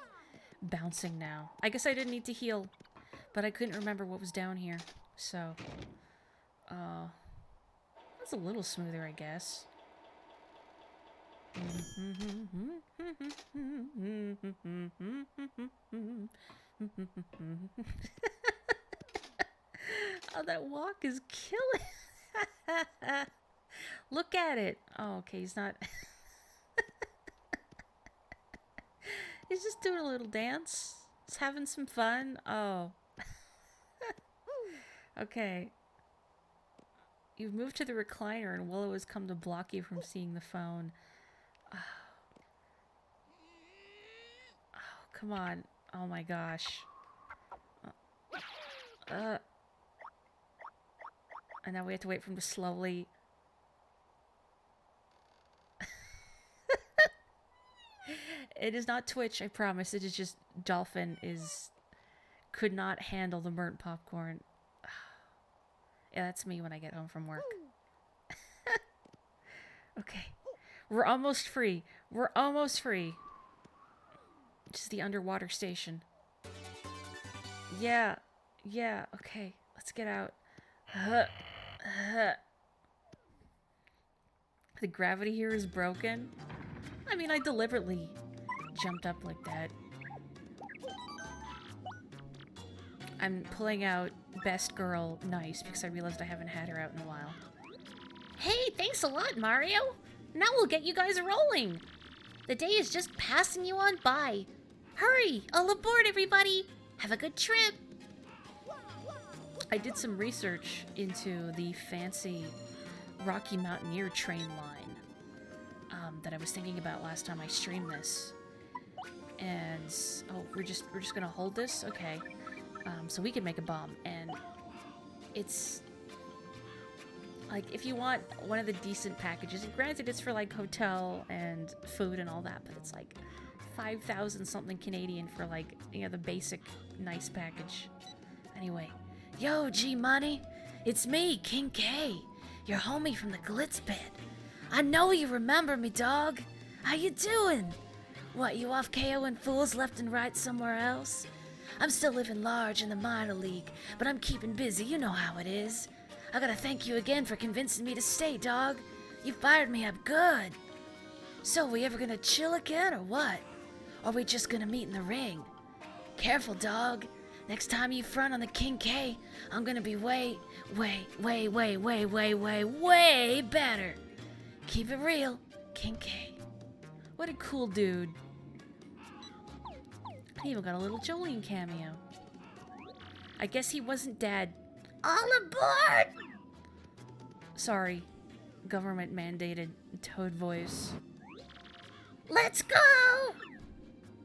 bouncing now. I guess I didn't need to heal, but I couldn't remember what was down here. So, that's a little smoother, I guess. Oh, that walk is killing. Look at it. Oh, okay, he's not... He's just doing a little dance. He's having some fun. Oh. Okay. You've moved to the recliner and Willow has come to block you from seeing the phone. Oh, come on. Oh my gosh. And now we have to wait for him to slowly... It is not Twitch, I promise. It is just Dolphin could not handle the burnt popcorn. Yeah, that's me when I get home from work. Okay. We're almost free. We're almost free. Just the underwater station. Yeah. Yeah. Okay. Let's get out. The gravity here is broken. I mean, I deliberately jumped up like that. I'm pulling out Best Girl Nice because I realized I haven't had her out in a while. Hey, thanks a lot, Mario. Now we'll get you guys rolling. The day is just passing you on by. Hurry, all aboard, everybody. Have a good trip. I did some research into the fancy Rocky Mountaineer train line that I was thinking about last time I streamed this. And oh, we're just gonna hold this, okay? So we can make a bomb, and it's like if you want one of the decent packages. And granted, it's for like hotel and food and all that, but it's like 5,000 something Canadian for like the basic nice package. Anyway, yo, G Money, it's me, King K, your homie from the Glitz Pit. I know you remember me, dog. How you doing? What, you off KOing fools left and right somewhere else? I'm still living large in the minor league, but I'm keeping busy, you know how it is. I gotta thank you again for convincing me to stay, dog. You fired me up good. So, we ever gonna chill again, or what? Or are we just gonna meet in the ring? Careful, dog. Next time you front on the King K, I'm gonna be way better. Keep it real, King K. What a cool dude. He even got a little Jolene cameo. I guess he wasn't dead. All aboard! Sorry, government mandated Toad voice. Let's go!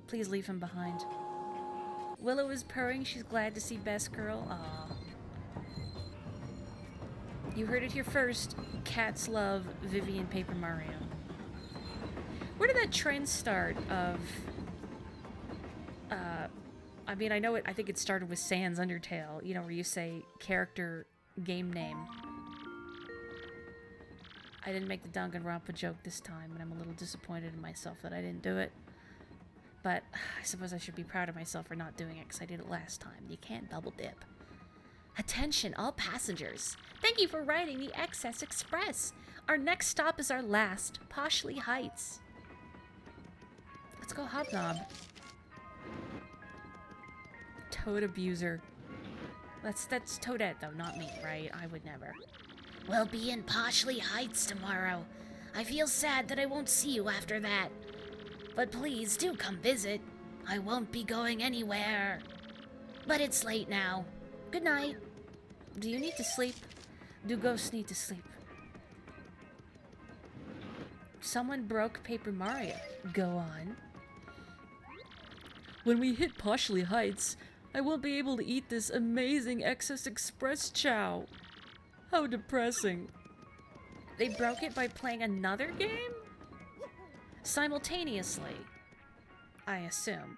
Please leave him behind. Willow is purring. She's glad to see Best Girl. Aww. You heard it here first. Cats love Vivian Paper Mario. Where did that trend start of... I mean, I know it. I think it started with Sans Undertale, you know, where you say character game name. I didn't make the Danganronpa joke this time, and I'm a little disappointed in myself that I didn't do it. But I suppose I should be proud of myself for not doing it, because I did it last time. You can't double dip. Attention, all passengers. Thank you for riding the XS Express. Our next stop is our last, Poshley Heights. Let's go Hobnob. Toad abuser. That's Toadette, though, not me, right? I would never. We'll be in Poshley Heights tomorrow. I feel sad that I won't see you after that. But please do come visit. I won't be going anywhere. But it's late now. Good night. Do you need to sleep? Do ghosts need to sleep? Someone broke Paper Mario. Go on. When we hit Poshley Heights, I won't be able to eat this amazing XS Express chow. How depressing. They broke it by playing another game? Simultaneously, I assume.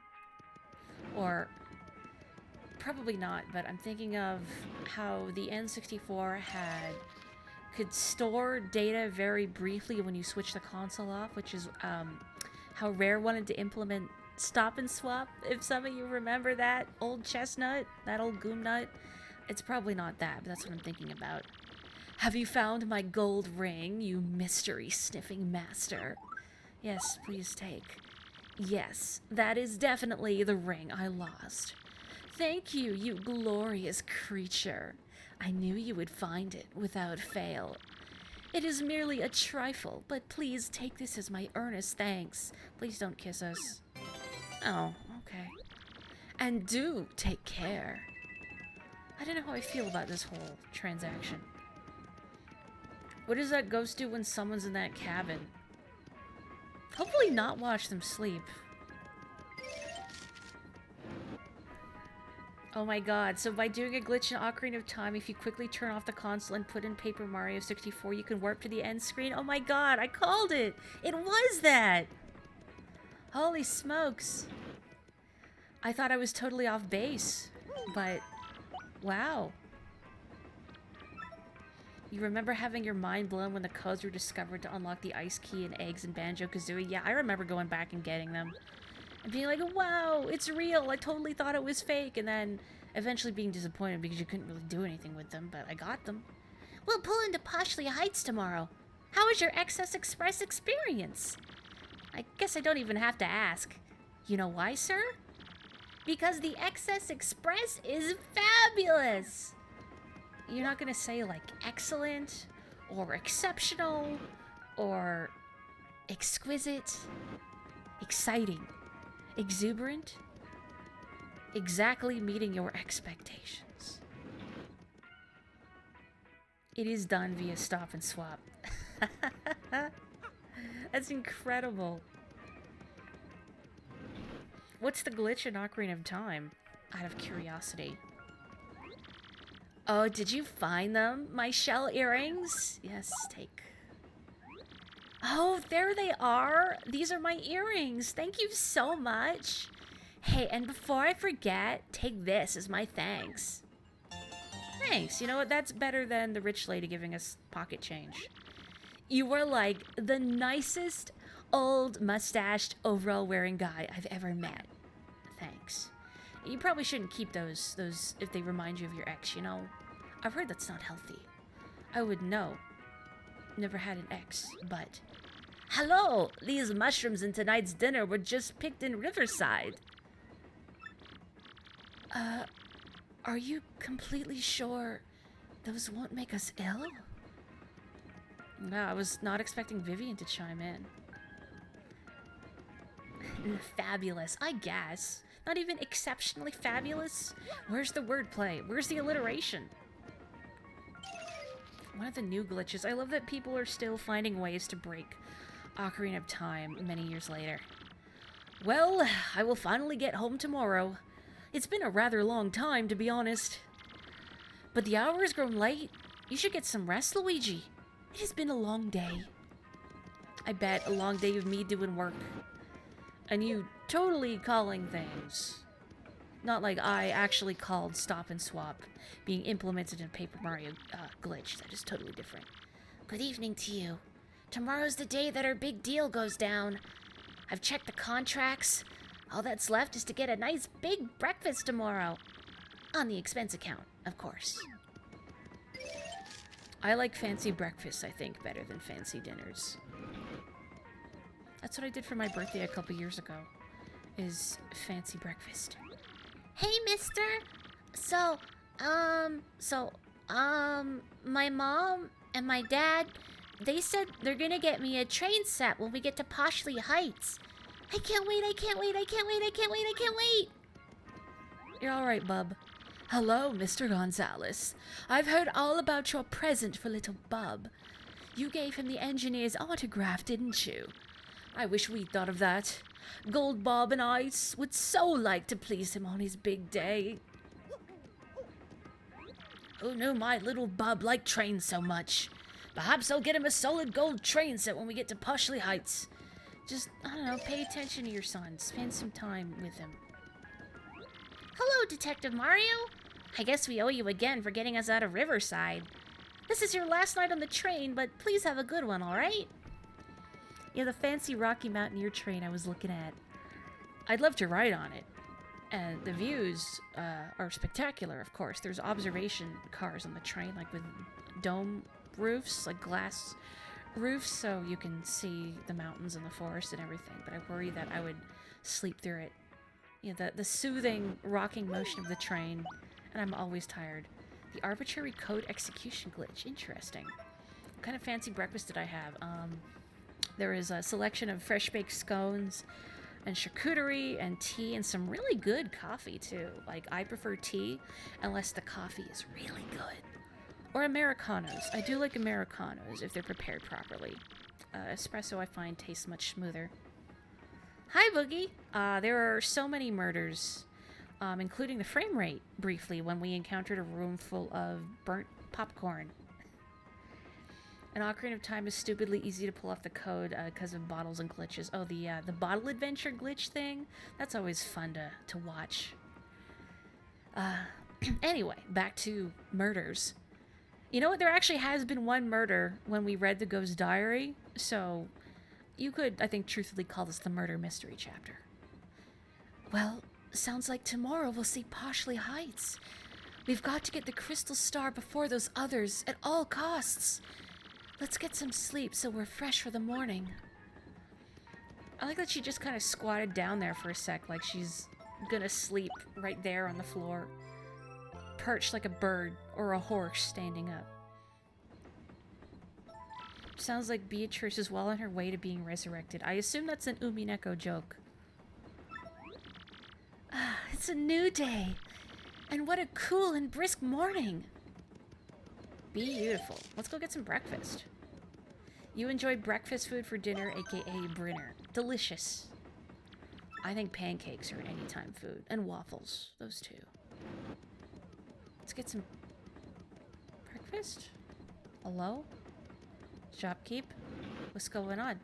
Or, probably not, but I'm thinking of how the N64 could store data very briefly when you switch the console off, which is how Rare wanted to implement stop and swap, if some of you remember that old chestnut, that old goom nut. It's probably not that, but that's what I'm thinking about. Have you found my gold ring, you mystery-sniffing master? Yes, please take. Yes, that is definitely the ring I lost. Thank you, you glorious creature. I knew you would find it without fail. It is merely a trifle, but please take this as my earnest thanks. Please don't kiss us. Oh, okay. And do take care. I don't know how I feel about this whole transaction. What does that ghost do when someone's in that cabin? Hopefully not watch them sleep. Oh my god, so by doing a glitch in Ocarina of Time, if you quickly turn off the console and put in Paper Mario 64, you can warp to the end screen? Oh my god, I called it! It was that! Holy smokes. I thought I was totally off base, but wow. You remember having your mind blown when the codes were discovered to unlock the ice key and eggs in Banjo-Kazooie? Yeah, I remember going back and getting them. And being like, wow, it's real. I totally thought it was fake. And then eventually being disappointed because you couldn't really do anything with them, but I got them. We'll pull into Poshley Heights tomorrow. How was your XS Express experience? I guess I don't even have to ask. You know why, sir? Because the XS Express is fabulous! You're not gonna say, like, excellent, or exceptional, or exquisite, exciting, exuberant, exactly meeting your expectations. It is done via stop and swap. That's incredible. What's the glitch in Ocarina of Time? Out of curiosity. Oh, did you find them? My shell earrings? Yes, take. Oh, there they are. These are my earrings. Thank you so much. Hey, and before I forget, take this as my thanks. Thanks. You know what? That's better than the rich lady giving us pocket change. You were like the nicest, old, mustached, overall-wearing guy I've ever met. Thanks. You probably shouldn't keep those if they remind you of your ex, you know? I've heard that's not healthy. I would know. Never had an ex, but... Hello! These mushrooms in tonight's dinner were just picked in Riverside. Are you completely sure those won't make us ill? No, I was not expecting Vivian to chime in. Fabulous, I guess. Not even exceptionally fabulous? Where's the wordplay? Where's the alliteration? One of the new glitches. I love that people are still finding ways to break Ocarina of Time many years later. Well, I will finally get home tomorrow. It's been a rather long time, to be honest. But the hour has grown late. You should get some rest, Luigi. It has been a long day. I bet a long day of me doing work. And you totally calling things. Not like I actually called Stop and Swap being implemented in Paper Mario glitch. That is totally different. Good evening to you. Tomorrow's the day that our big deal goes down. I've checked the contracts. All that's left is to get a nice big breakfast tomorrow. On the expense account, of course. I like fancy breakfasts, I think, better than fancy dinners. That's what I did for my birthday a couple years ago, is fancy breakfast. Hey, mister! My mom and my dad, they said they're gonna get me a train set when we get to Poshley Heights. I can't wait, I can't wait, I can't wait, I can't wait, I can't wait! You're alright, bub. Hello, Mr. Gonzalez. I've heard all about your present for little Bub. You gave him the engineer's autograph, didn't you? I wish we'd thought of that. Gold Bob and I would so like to please him on his big day. Who knew my little Bub liked trains so much? Perhaps I'll get him a solid gold train set when we get to Poshley Heights. Just, I don't know, pay attention to your son. Spend some time with him. Hello, Detective Mario. I guess we owe you again for getting us out of Riverside. This is your last night on the train, but please have a good one, alright? Yeah, the fancy Rocky Mountaineer train I was looking at. I'd love to ride on it. And the views are spectacular, of course. There's observation cars on the train, like with dome roofs, like glass roofs, so you can see the mountains and the forest and everything. But I worry that I would sleep through it. You know, the soothing, rocking motion of the train, and I'm always tired. The arbitrary code execution glitch. Interesting. What kind of fancy breakfast did I have? There is a selection of fresh-baked scones and charcuterie and tea and some really good coffee, too. Like, I prefer tea unless the coffee is really good. Or Americanos. I do like Americanos if they're prepared properly. Espresso, I find, tastes much smoother. Hi, Boogie! There are so many murders, including the frame rate, briefly, when we encountered a room full of burnt popcorn. An Ocarina of Time is stupidly easy to pull off the code because of bottles and glitches. Oh, the bottle adventure glitch thing? That's always fun to watch. Anyway, back to murders. You know what? There actually has been one murder when we read the Ghost Diary, so you could, I think, truthfully call this the murder mystery chapter. Well, sounds like tomorrow we'll see Poshley Heights. We've got to get the Crystal Star before those others at all costs. Let's get some sleep so we're fresh for the morning. I like that she just kind of squatted down there for a sec, like she's gonna sleep right there on the floor. Perched like a bird or a horse standing up. Sounds like Beatrice is well on her way to being resurrected. I assume that's an Umineko joke. It's a new day. And what a cool and brisk morning. Beautiful. Let's go get some breakfast. You enjoy breakfast food for dinner, aka Brinner. Delicious. I think pancakes are anytime food. And waffles. Those two. Let's get some breakfast. Hello? Shopkeep? What's going on?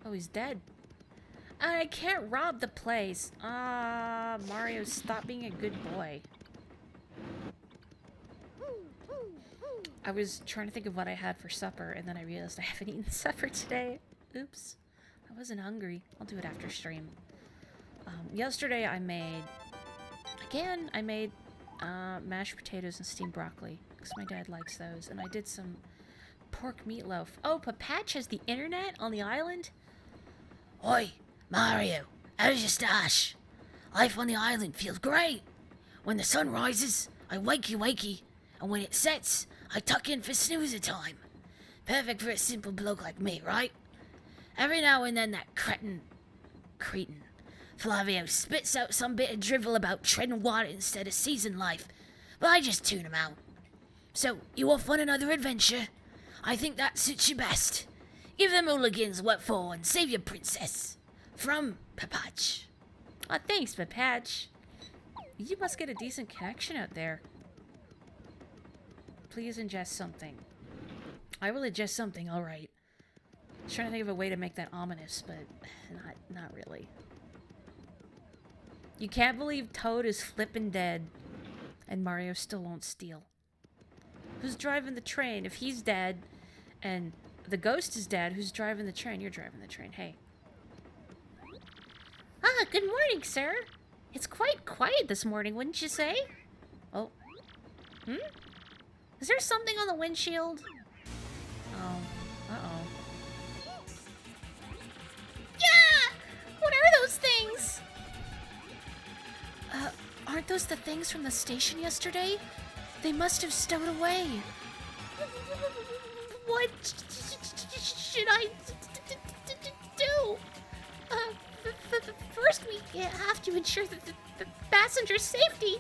Oh, he's dead. I can't rob the place. Mario, stop being a good boy. I was trying to think of what I had for supper, and then I realized I haven't eaten supper today. Oops. I wasn't hungry. I'll do it after stream. Yesterday I made... Again, I made mashed potatoes and steamed broccoli, because my dad likes those. And I did some pork meatloaf. Oh, Papatch has the internet on the island? Oi, Mario, how's your stash? Life on the island feels great. When the sun rises, I wakey, and when it sets, I tuck in for snoozer time. Perfect for a simple bloke like me, right? Every now and then that cretin, Flavio spits out some bit of drivel about treading water instead of season life, but I just tune him out. So, you off on another adventure? I think that suits you best. Give them hooligans what for and save your princess. From Papatch. Oh, thanks, Papatch. You must get a decent connection out there. Please ingest something. I will ingest something, alright. I was trying to think of a way to make that ominous, but not really. You can't believe Toad is flippin' dead, and Mario still won't steal. Who's driving the train? If he's dead, and the ghost is dead, who's driving the train? You're driving the train, hey. Ah, good morning, sir. It's quite quiet this morning, wouldn't you say? Oh. Is there something on the windshield? Oh. Uh-oh. Yeah! What are those things? Aren't those the things from the station yesterday? They must have stowed away. What should I do? First we have to ensure the passenger's safety.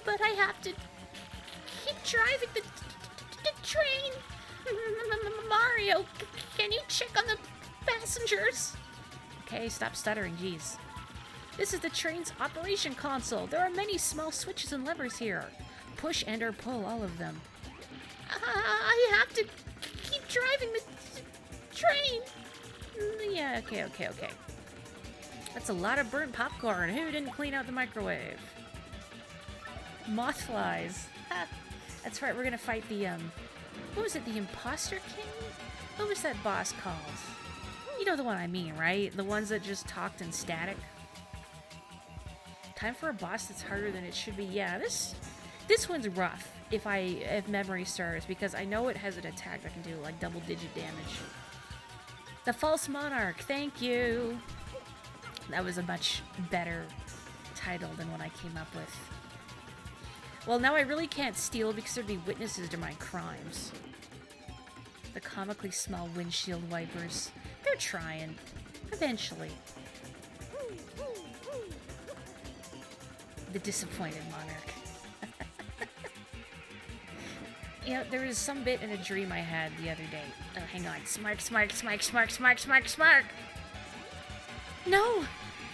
But I have to keep driving the train. Mario, can you check on the passengers? Okay, stop stuttering, jeez. This is the train's operation console. There are many small switches and levers here. Push and or pull all of them. I have to keep driving the train. Yeah, okay. That's a lot of burnt popcorn. Who didn't clean out the microwave? Mothflies. Ha. That's right, we're gonna fight the, what was it, the Imposter King? What was that boss called? You know the one I mean, right? The ones that just talked in static. Time for a boss that's harder than it should be. Yeah, this one's rough, if memory serves, because I know it has an attack that can do, like, double-digit damage. The False Monarch, thank you! That was a much better title than what I came up with. Well, now I really can't steal because there'd be witnesses to my crimes. The comically small windshield wipers. They're trying. Eventually. The disappointed monarch. You know, there was some bit in a dream I had the other day. Oh, hang on. Smark. No!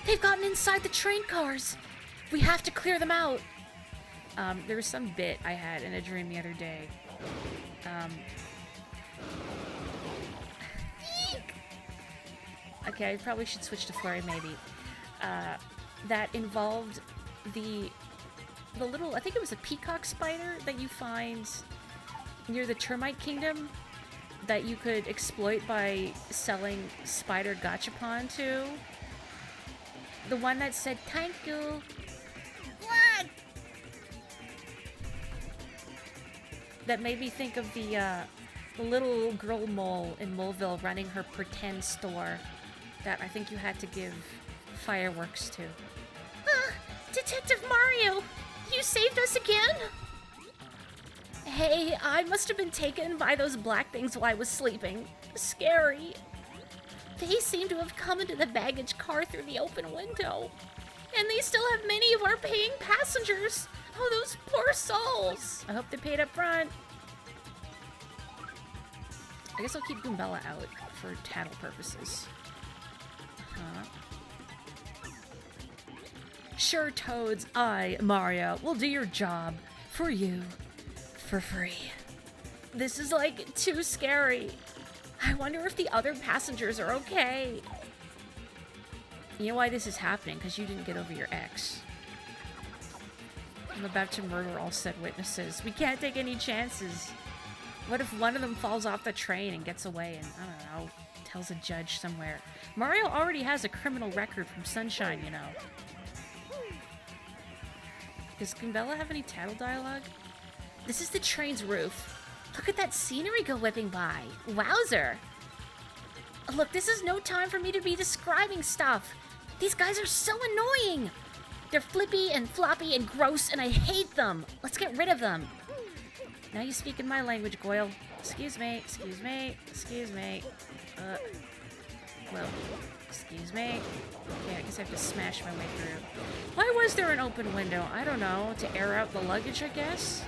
They've gotten inside the train cars! We have to clear them out! There was some bit I had in a dream the other day. Okay, I probably should switch to Flurry, maybe. That involved the little, I think it was a peacock spider that you find near the Termite Kingdom that you could exploit by selling spider gachapon to. The one that said, "Thank you." What? That made me think of the little girl mole in Moleville running her pretend store that I think you had to give fireworks to. Detective Mario! You saved us again? Hey, I must have been taken by those black things while I was sleeping. Scary. They seem to have come into the baggage car through the open window. And they still have many of our paying passengers. Oh, those poor souls. I hope they paid up front. I guess I'll keep Goombella out for tattle purposes. Sure, Toads, Mario, will do your job for you for free. This is, like, too scary. I wonder if the other passengers are okay. You know why this is happening? Because you didn't get over your ex. I'm about to murder all said witnesses. We can't take any chances. What if one of them falls off the train and gets away and, I don't know, tells a judge somewhere? Mario already has a criminal record from Sunshine, you know. Does Goombella have any tattle dialogue? This is the train's roof. Look at that scenery go whipping by. Wowzer. Look, this is no time for me to be describing stuff. These guys are so annoying. They're flippy and floppy and gross, and I hate them. Let's get rid of them. Now you speak in my language, Goyle. Excuse me, excuse me, excuse me. Well, excuse me. Okay, I guess I have to smash my way through. Why was there an open window? I don't know. To air out the luggage, I guess?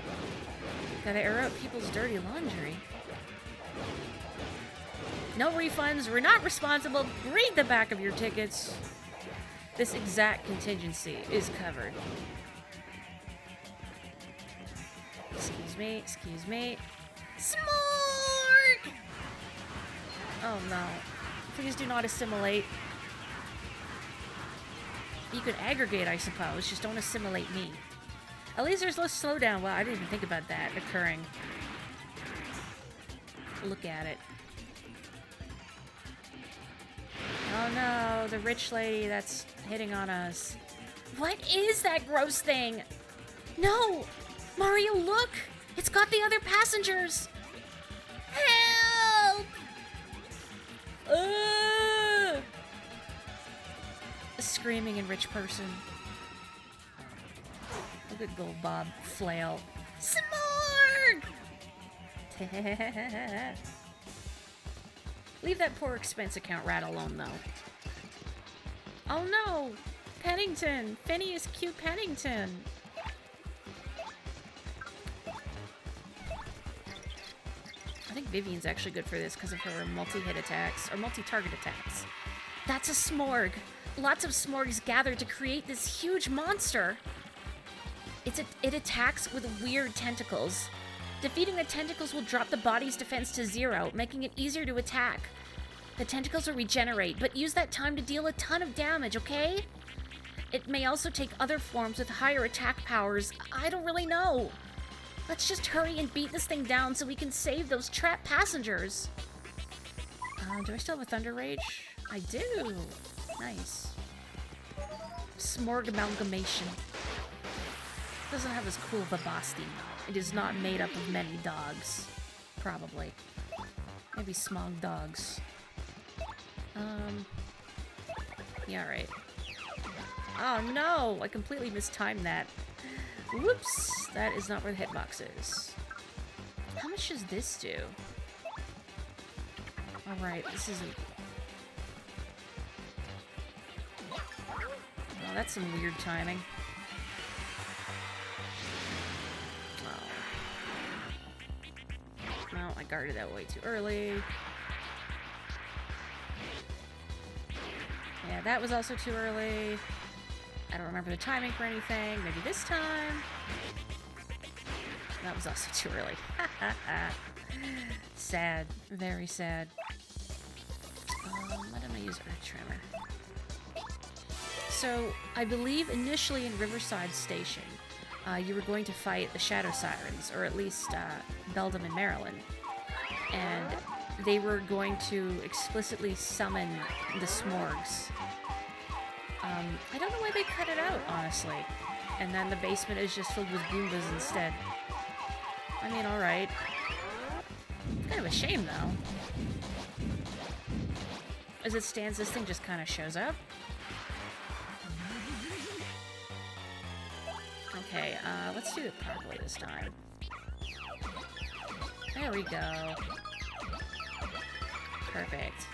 Gotta air out people's dirty laundry. No refunds. We're not responsible. Read the back of your tickets. This exact contingency is covered. Excuse me, excuse me. Smorg! Oh no. Please do not assimilate. You could aggregate, I suppose, just don't assimilate me. At least there's less slowdown. Well, I didn't even think about that occurring. Look at it. Oh no, the rich lady that's hitting on us. What is that gross thing? No! Mario, look! It's got the other passengers! Help! A screaming and rich person. Look at Gold Bob flail. Smorg! Leave that poor expense account rat alone, though. Oh no! Pennington! Phineas Q. Pennington! I think Vivian's actually good for this because of her multi-hit attacks, or multi-target attacks. That's a smorg! Lots of smorgs gather to create this huge monster! It attacks with weird tentacles. Defeating the tentacles will drop the body's defense to 0, making it easier to attack. The tentacles will regenerate, but use that time to deal a ton of damage, okay? It may also take other forms with higher attack powers. I don't really know. Let's just hurry and beat this thing down so we can save those trapped passengers. Do I still have a Thunder Rage? I do. Nice. Smorg amalgamation. Doesn't have as cool of a boss theme, though. It is not made up of many dogs. Probably. Maybe smog dogs. Yeah, right. Oh no! I completely mistimed that. Whoops! That is not where the hitbox is. How much does this do? Alright, this isn't... Oh, that's some weird timing. No, I guarded that way too early. Yeah, that was also too early. I don't remember the timing for anything. Maybe this time. That was also too early. Sad. Very sad. Why didn't I use Earth Tremor? So, I believe initially in Riverside Station, you were going to fight the Shadow Sirens, or at least Beldam and Marilyn. And they were going to explicitly summon the Smorgs. I don't know why they cut it out, honestly. And then the basement is just filled with Goombas instead. I mean, alright. Kind of a shame, though. As it stands, this thing just kind of shows up. Okay, let's do it properly this time. There we go. Perfect.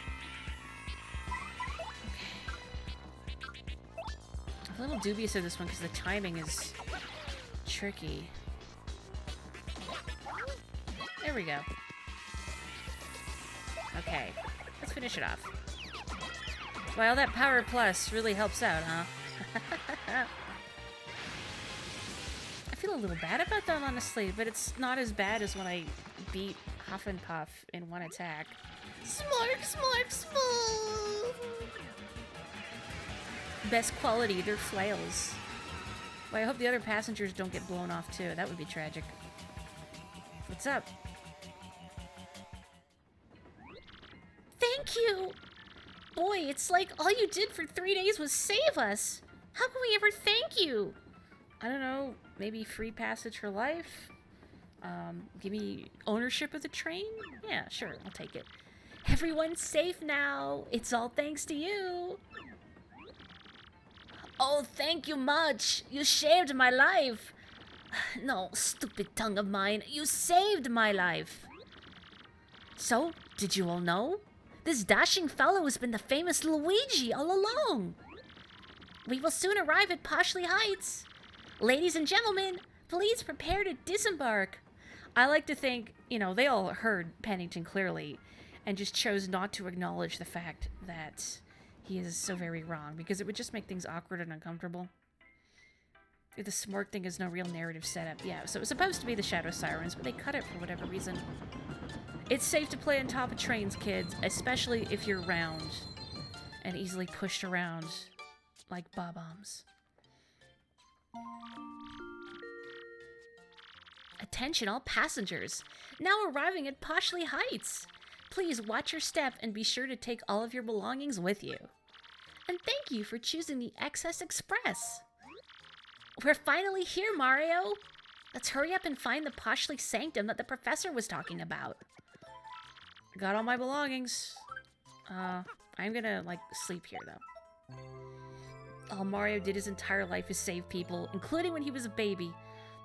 Okay. I'm a little dubious of this one because the timing is tricky. There we go. Okay, let's finish it off. Well, that Power Plus really helps out, huh? I feel a little bad about that, honestly, but it's not as bad as when I beat Huff and Puff in one attack. Smorg, smorg, smorg! Best quality, they're flails. Well, I hope the other passengers don't get blown off, too. That would be tragic. What's up? thank you! Boy, it's like all you did for 3 days was save us! How can we ever thank you? I don't know, maybe free passage for life? Give me ownership of the train? Yeah, sure, I'll take it. Everyone's safe now! It's all thanks to you! Oh, thank you much. You saved my life. No, stupid tongue of mine. You saved my life. So, did you all know? This dashing fellow has been the famous Luigi all along. We will soon arrive at Poshley Heights. Ladies and gentlemen, please prepare to disembark. I like to think, you know, they all heard Pennington clearly and just chose not to acknowledge the fact that he is so very wrong, because it would just make things awkward and uncomfortable. If the Smork thing is no real narrative setup. Yeah, so it was supposed to be the Shadow Sirens, but they cut it for whatever reason. It's safe to play on top of trains, kids, especially if you're round and easily pushed around like bob-ombs. Attention all passengers, now arriving at Poshley Heights. Please watch your step and be sure to take all of your belongings with you. And thank you for choosing the Excess Express. We're finally here, Mario. Let's hurry up and find the Poshley Sanctum that the professor was talking about. I got all my belongings. I'm gonna, sleep here, though. All Mario did his entire life is save people, including when he was a baby.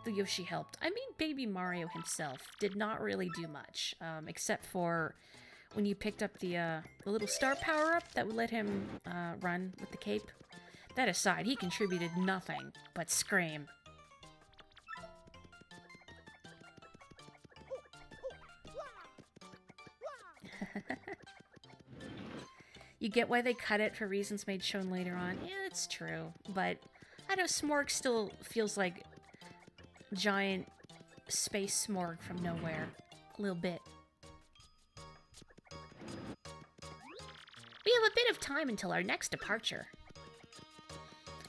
The Yoshi helped. I mean, baby Mario himself did not really do much, except for when you picked up the little star power-up that would let him run with the cape. That aside, he contributed nothing but scream. You get why they cut it for reasons made shown later on. Yeah, it's true, but I know Smorg still feels like giant space Smorg from nowhere. A little bit. We have a bit of time until our next departure.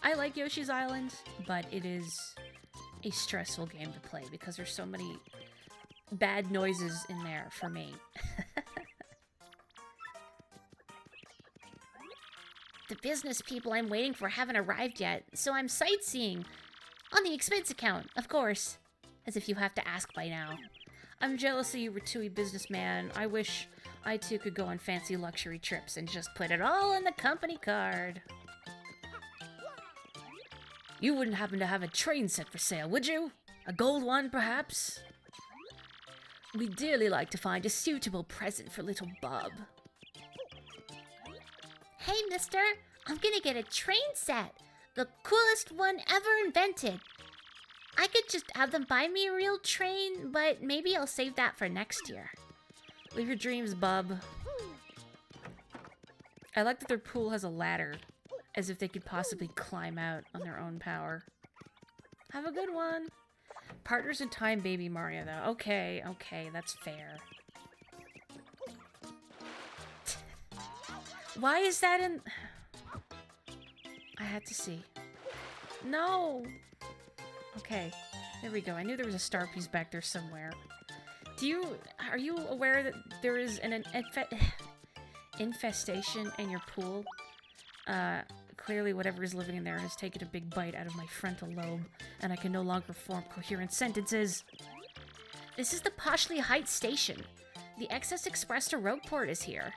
I like Yoshi's Island, but it is a stressful game to play because there's so many bad noises in there for me. The business people I'm waiting for haven't arrived yet, so I'm sightseeing. On the expense account, of course. As if you have to ask by now. I'm jealous of you, Rattouille businessman. I wish I too could go on fancy luxury trips and just put it all in the company card. You wouldn't happen to have a train set for sale, would you? A gold one, perhaps? We'd dearly like to find a suitable present for little Bub. Hey, mister, I'm gonna get a train set. The coolest one ever invented. I could just have them buy me a real train, but maybe I'll save that for next year. Live your dreams, Bub. I like that their pool has a ladder, as if they could possibly climb out on their own power. Have a good one. Partners in time, baby Mario, though. Okay, that's fair. Why is that in... I had to see. No! Okay, there we go. I knew there was a star piece back there somewhere. Are you aware that there is an infestation in your pool? Clearly whatever is living in there has taken a big bite out of my frontal lobe, and I can no longer form coherent sentences. This is the Poshley Heights Station. The Excess Express to Rogueport is here.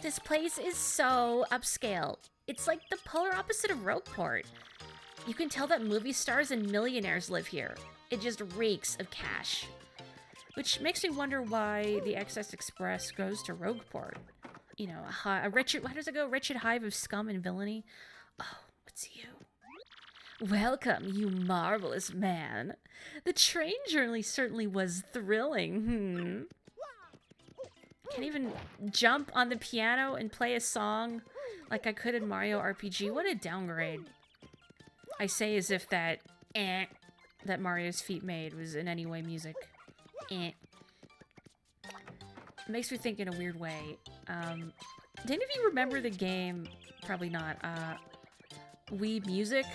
This place is so upscale. It's like the polar opposite of Rogueport. You can tell that movie stars and millionaires live here. It just reeks of cash. Which makes me wonder why the Excess Express goes to Rogueport. You know, a wretched, how does it go? Wretched hive of scum and villainy? Oh, it's you. Welcome, you marvelous man. The train journey certainly was thrilling, Can't even jump on the piano and play a song like I could in Mario RPG. What a downgrade. I say as if that that Mario's feet made was in any way music. It makes me think in a weird way. Did any of you remember the game? Probably not. Wii Music?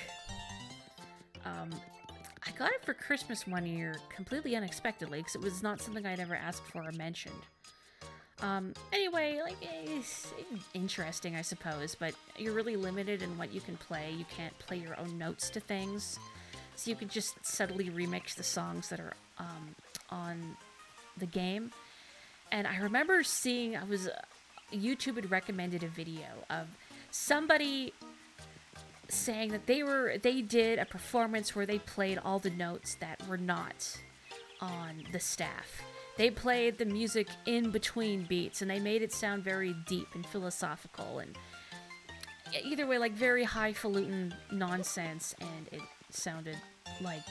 I got it for Christmas one year, completely unexpectedly, because it was not something I'd ever asked for or mentioned. Anyway, like, it's interesting, I suppose, but you're really limited in what you can play. You can't play your own notes to things. So you could just subtly remix the songs that are on the game. And I remember seeing, YouTube had recommended a video of somebody saying that they did a performance where they played all the notes that were not on the staff. They played the music in between beats, and they made it sound very deep and philosophical, and either way, like very highfalutin nonsense, and it sounded like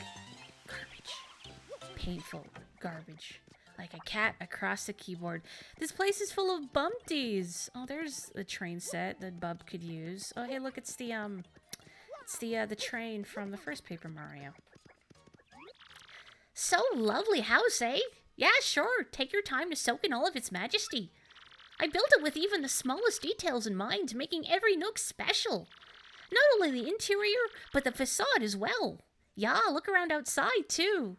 garbage. Painful garbage. Like a cat across the keyboard. This place is full of bumpties. Oh, there's the train set that Bub could use. Oh, hey, look, it's the train from the first Paper Mario. So lovely house, eh? Yeah, sure. Take your time to soak in all of its majesty. I built it with even the smallest details in mind, making every nook special. Not only the interior, but the facade as well. Yeah, look around outside, too.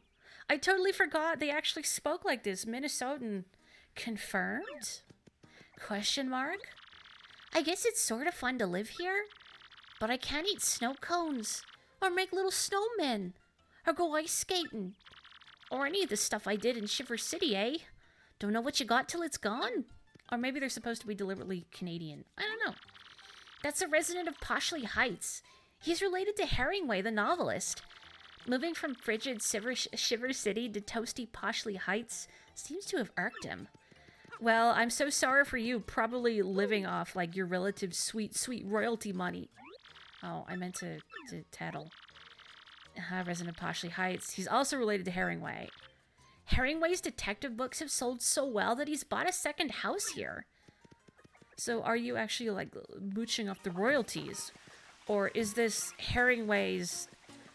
I totally forgot they actually spoke like this. Minnesotan. Confirmed? Question mark? I guess it's sort of fun to live here, but I can't eat snow cones, or make little snowmen, or go ice skating, or any of the stuff I did in Shiver City, eh? Don't know what you got till it's gone. Or maybe they're supposed to be deliberately Canadian. I don't know. That's a resident of Poshley Heights. He's related to Herringway, the novelist. Moving from frigid Shiver City to toasty Poshley Heights seems to have irked him. Well, I'm so sorry for you, probably living off, like, your relative's sweet, sweet royalty money. Oh, I meant to tattle. Resident of Poshley Heights. He's also related to Herringway. Herringway's detective books have sold so well that he's bought a second house here. So are you actually, like, mooching off the royalties? Or is this Herringway's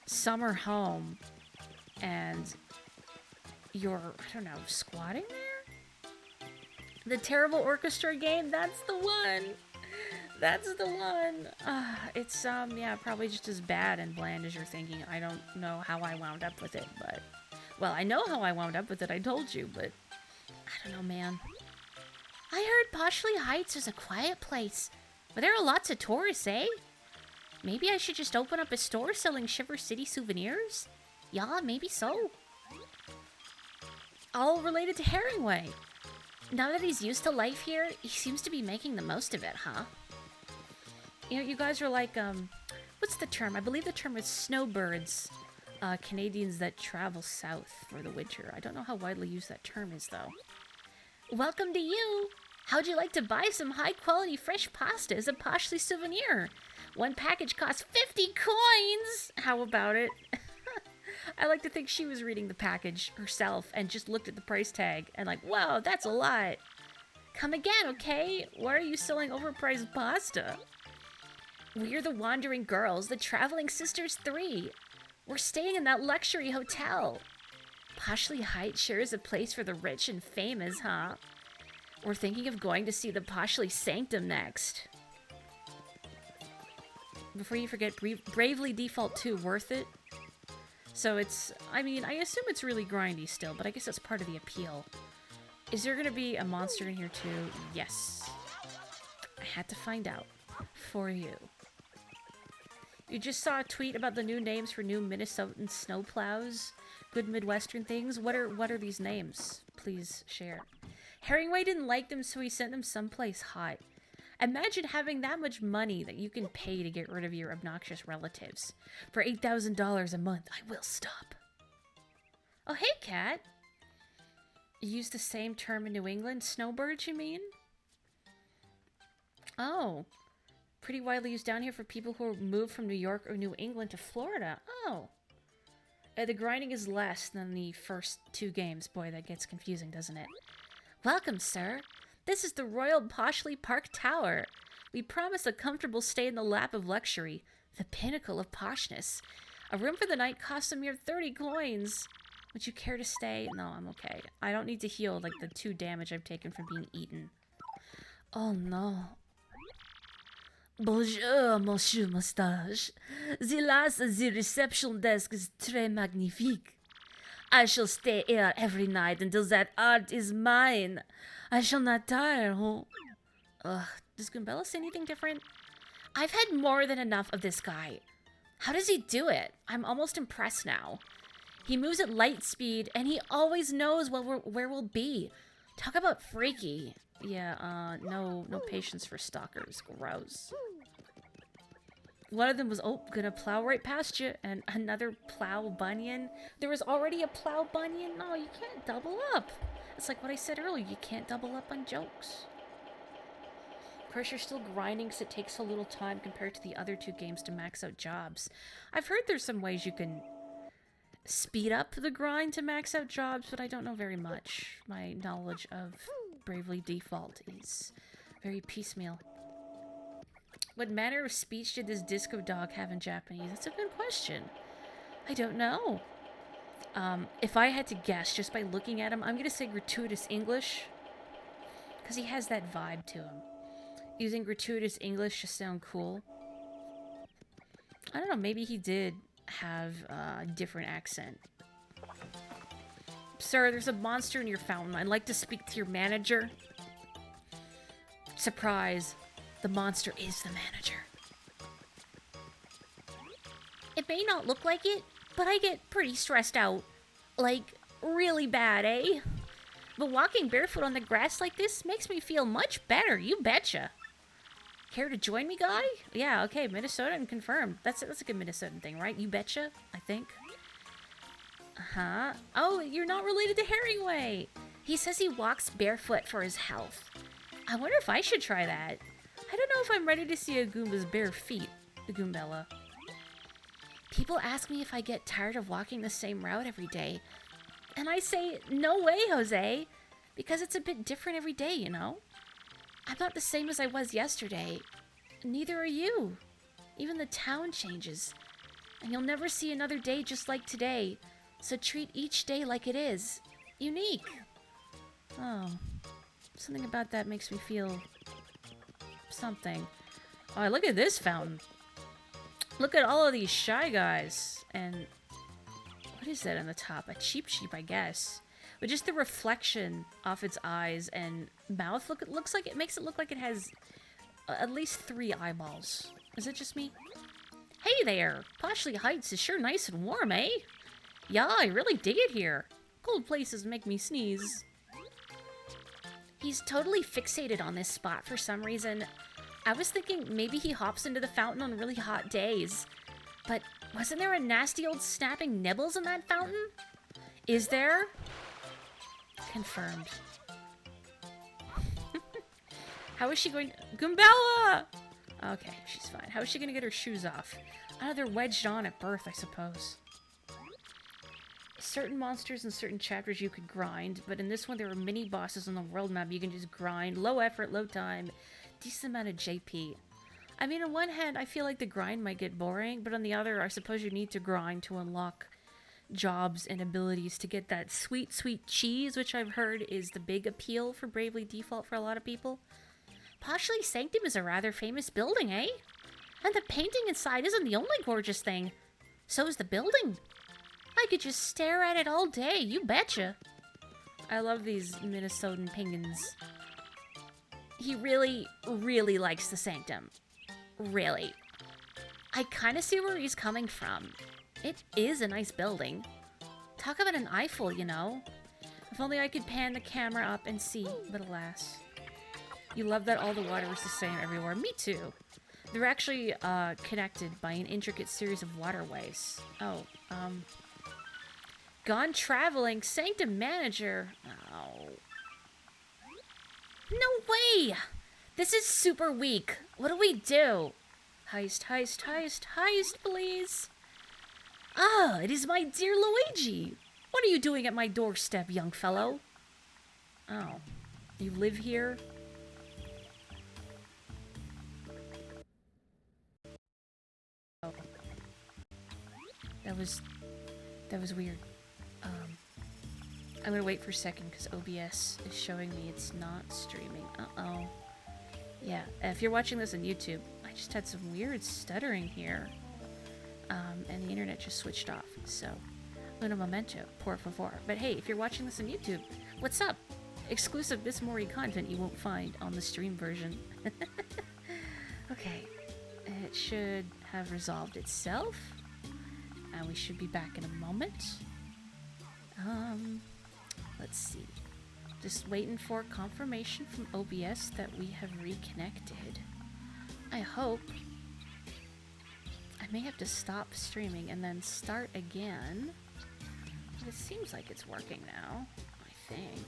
summer home and you're, I don't know, squatting there? The Terrible Orchestra game? That's the one! That's the one! It's, yeah, probably just as bad and bland as you're thinking. I don't know how I wound up with it, but... Well, I know how I wound up with it, I told you, but... I don't know, man. I heard Poshley Heights is a quiet place, but there are lots of tourists, eh? Maybe I should just open up a store selling Shiver City souvenirs? Yeah, maybe so. All related to Herringway. Now that he's used to life here, he seems to be making the most of it, huh? You know, you guys are like, what's the term? I believe the term is snowbirds. Canadians that travel south for the winter. I don't know how widely used that term is, though. Welcome to you! How'd you like to buy some high-quality fresh pasta as a Poshley souvenir? One package costs 50 coins! How about it? I like to think she was reading the package herself and just looked at the price tag and like, wow, that's a lot. Come again, okay? Why are you selling overpriced pasta? We're the Wandering Girls, the Traveling Sisters 3. We're staying in that luxury hotel. Poshley Heights sure is a place for the rich and famous, huh? We're thinking of going to see the Poshley Sanctum next. Before you forget, Bravely Default 2, worth it? So it's, I mean, I assume it's really grindy still, but I guess that's part of the appeal. Is there going to be a monster in here too? Yes. I had to find out. For you. You just saw a tweet about the new names for new Minnesotan snowplows. Good Midwestern things. What are these names? Please share. Herringway didn't like them, so he sent them someplace hot. Imagine having that much money that you can pay to get rid of your obnoxious relatives. For $8,000 a month, I will stop. Oh, hey, cat. You use the same term in New England? Snowbirds, you mean? Oh. Pretty widely used down here for people who moved from New York or New England to Florida. Oh. The grinding is less than the first two games. Boy, that gets confusing, doesn't it? Welcome, sir. This is the Royal Poshley Park Tower. We promise a comfortable stay in the lap of luxury, the pinnacle of poshness. A room for the night costs a mere 30 coins. Would you care to stay? No, I'm okay. I don't need to heal like the 2 damage I've taken from being eaten. Oh no. Bonjour, Monsieur Moustache. The last at the reception desk is très magnifique. I shall stay here every night until that art is mine. I shall not die at home. Ugh, does Goombella say anything different? I've had more than enough of this guy. How does he do it? I'm almost impressed now. He moves at light speed, and he always knows where we'll be. Talk about freaky. Yeah, no patience for stalkers. Gross. One of them was, oh, gonna plow right past you, and another plow bunyan. There was already a plow bunyan? No, you can't double up. It's like what I said earlier, you can't double up on jokes. Of course, you're still grinding because it takes a little time compared to the other two games to max out jobs. I've heard there's some ways you can speed up the grind to max out jobs, but I don't know very much. My knowledge of Bravely Default is very piecemeal. What manner of speech did this disco dog have in Japanese? That's a good question. I don't know. If I had to guess just by looking at him, I'm going to say gratuitous English. Because he has that vibe to him. Using gratuitous English just sound cool. I don't know, maybe he did have a different accent. Sir, there's a monster in your fountain. I'd like to speak to your manager. Surprise. The monster is the manager. It may not look like it, but I get pretty stressed out. Like, really bad, eh? But walking barefoot on the grass like this makes me feel much better, you betcha. Care to join me, guy? Yeah, okay, Minnesotan confirmed. That's a good Minnesotan thing, right? You betcha, I think. Uh-huh. Oh, you're not related to Herringway. He says he walks barefoot for his health. I wonder if I should try that. I don't know if I'm ready to see a Goomba's bare feet, the Goombella. People ask me if I get tired of walking the same route every day. And I say, no way, Jose. Because it's a bit different every day, you know? I'm not the same as I was yesterday. Neither are you. Even the town changes. And you'll never see another day just like today. So treat each day like it is. Unique. Oh. Something about that makes me feel... something. Oh, look at this fountain. Look at all of these shy guys. And... what is that on the top? A cheap sheep, I guess. But just the reflection off its eyes and mouth, look, it looks like it makes it look like it has at least 3 eyeballs. Is it just me? Hey there! Poshley Heights is sure nice and warm, eh? Yeah, I really dig it here. Cold places make me sneeze. He's totally fixated on this spot for some reason. I was thinking maybe he hops into the fountain on really hot days. But wasn't there a nasty old snapping nibbles in that fountain? Is there? Confirmed. How is she going... Goombella! Okay, she's fine. How is she going to get her shoes off? Oh, they're wedged on at birth, I suppose. Certain monsters in certain chapters you could grind, but in this one there are mini bosses on the world map you can just grind. Low effort, low time, decent amount of JP. I mean, on one hand, I feel like the grind might get boring, but on the other, I suppose you need to grind to unlock jobs and abilities to get that sweet, sweet cheese, which I've heard is the big appeal for Bravely Default for a lot of people. Poshley Sanctum is a rather famous building, eh? And the painting inside isn't the only gorgeous thing. So is the building. I could just stare at it all day, you betcha. I love these Minnesotan penguins. He really, really likes the Sanctum. Really. I kind of see where he's coming from. It is a nice building. Talk about an eyeful, you know. If only I could pan the camera up and see, but alas. You love that all the water is the same everywhere. Me too. They're actually connected by an intricate series of waterways. Oh, Gone traveling, Sanctum Manager. Oh. No way! This is super weak. What do we do? Heist, heist, heist, heist, please. Ah, it is my dear Luigi. What are you doing at my doorstep, young fellow? Oh, you live here? Oh. That was weird. I'm gonna wait for a second because OBS is showing me it's not streaming. Uh-oh. Yeah, if you're watching this on YouTube, I just had some weird stuttering here. And the internet just switched off, so... Uno momento, por favor. But hey, if you're watching this on YouTube, what's up? exclusive Miss Morri content you won't find on the stream version. Okay, it should have resolved itself, and we should be back in a moment. Let's see. Just waiting for confirmation from OBS that we have reconnected. I hope. I may have to stop streaming and then start again. But it seems like it's working now, I think.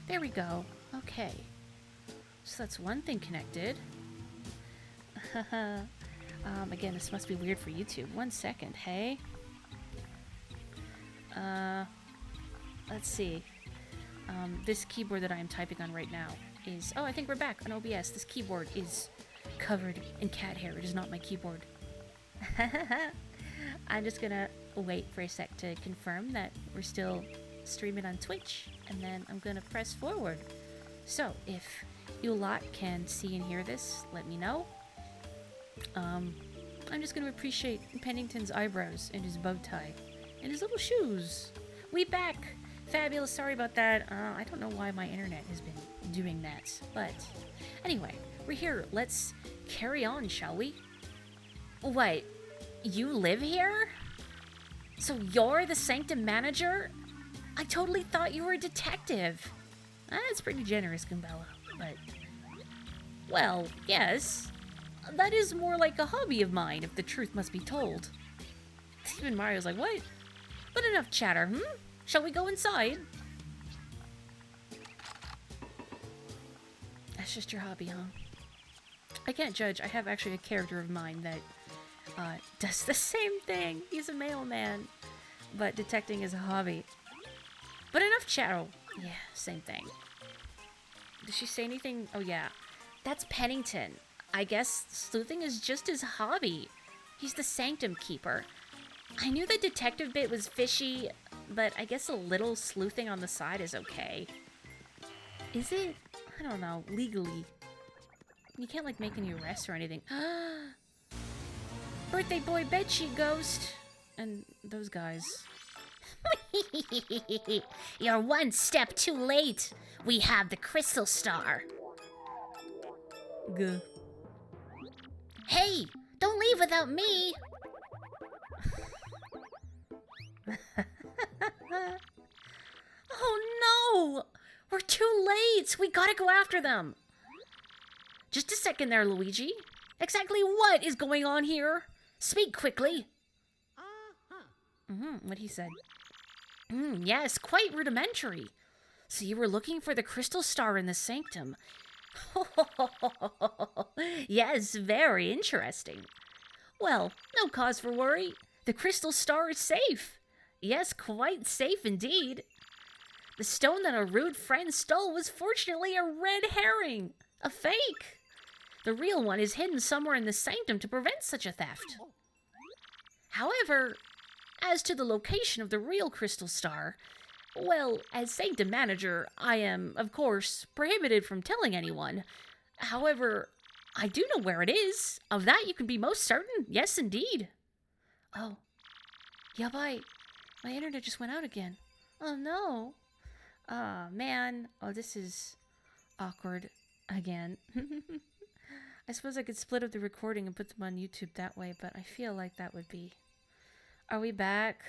There we go. Okay. So that's one thing connected. Again, this must be weird for YouTube. 1 second, hey? Let's see. This keyboard that I am typing on right now is... Oh, I think we're back on OBS. This keyboard is covered in cat hair. It is not my keyboard. I'm just gonna wait for a sec to confirm that we're still streaming on Twitch, and then I'm gonna press forward. So, if you lot can see and hear this, let me know. I'm just gonna appreciate Pennington's eyebrows and his bow tie and his little shoes. We back! Fabulous, sorry about that. I don't know why my internet has been doing that, but anyway, we're here. Let's carry on, shall we? What? You live here? So you're the Sanctum manager? I totally thought you were a detective. That's pretty generous, Gumbella, but... Well, yes. That is more like a hobby of mine, if the truth must be told. Even Mario's like, what? But enough chatter, Shall we go inside? That's just your hobby, huh? I can't judge. I have actually a character of mine that does the same thing. He's a mailman, but detecting is a hobby. But enough chatter. Yeah, same thing. Did she say anything? Oh, yeah. That's Pennington. I guess sleuthing is just his hobby. He's the Sanctum keeper. I knew the detective bit was fishy, but I guess a little sleuthing on the side is okay. Is it? I don't know. Legally. You can't, like, make any arrests or anything. Birthday boy bedsheet ghost. And those guys. You're one step too late. We have the crystal star. Gah. Hey, don't leave without me. Oh no! We're too late! We gotta go after them! Just a second there, Luigi. Exactly what is going on here? Speak quickly. What he said. Yes, quite rudimentary. So you were looking for the crystal star in the sanctum. Yes, very interesting. Well, no cause for worry. The crystal star is safe. Yes, quite safe indeed. The stone that a rude friend stole was fortunately a red herring. A fake. The real one is hidden somewhere in the sanctum to prevent such a theft. However, as to the location of the real crystal star, well, as sanctum manager, I am, of course, prohibited from telling anyone. However, I do know where it is. Of that you can be most certain. Yes, indeed. Oh. Yeah, my internet just went out again. Oh, no. Oh, man. Oh, this is awkward again. I suppose I could split up the recording and put them on YouTube that way, but I feel like that would be... Are we back?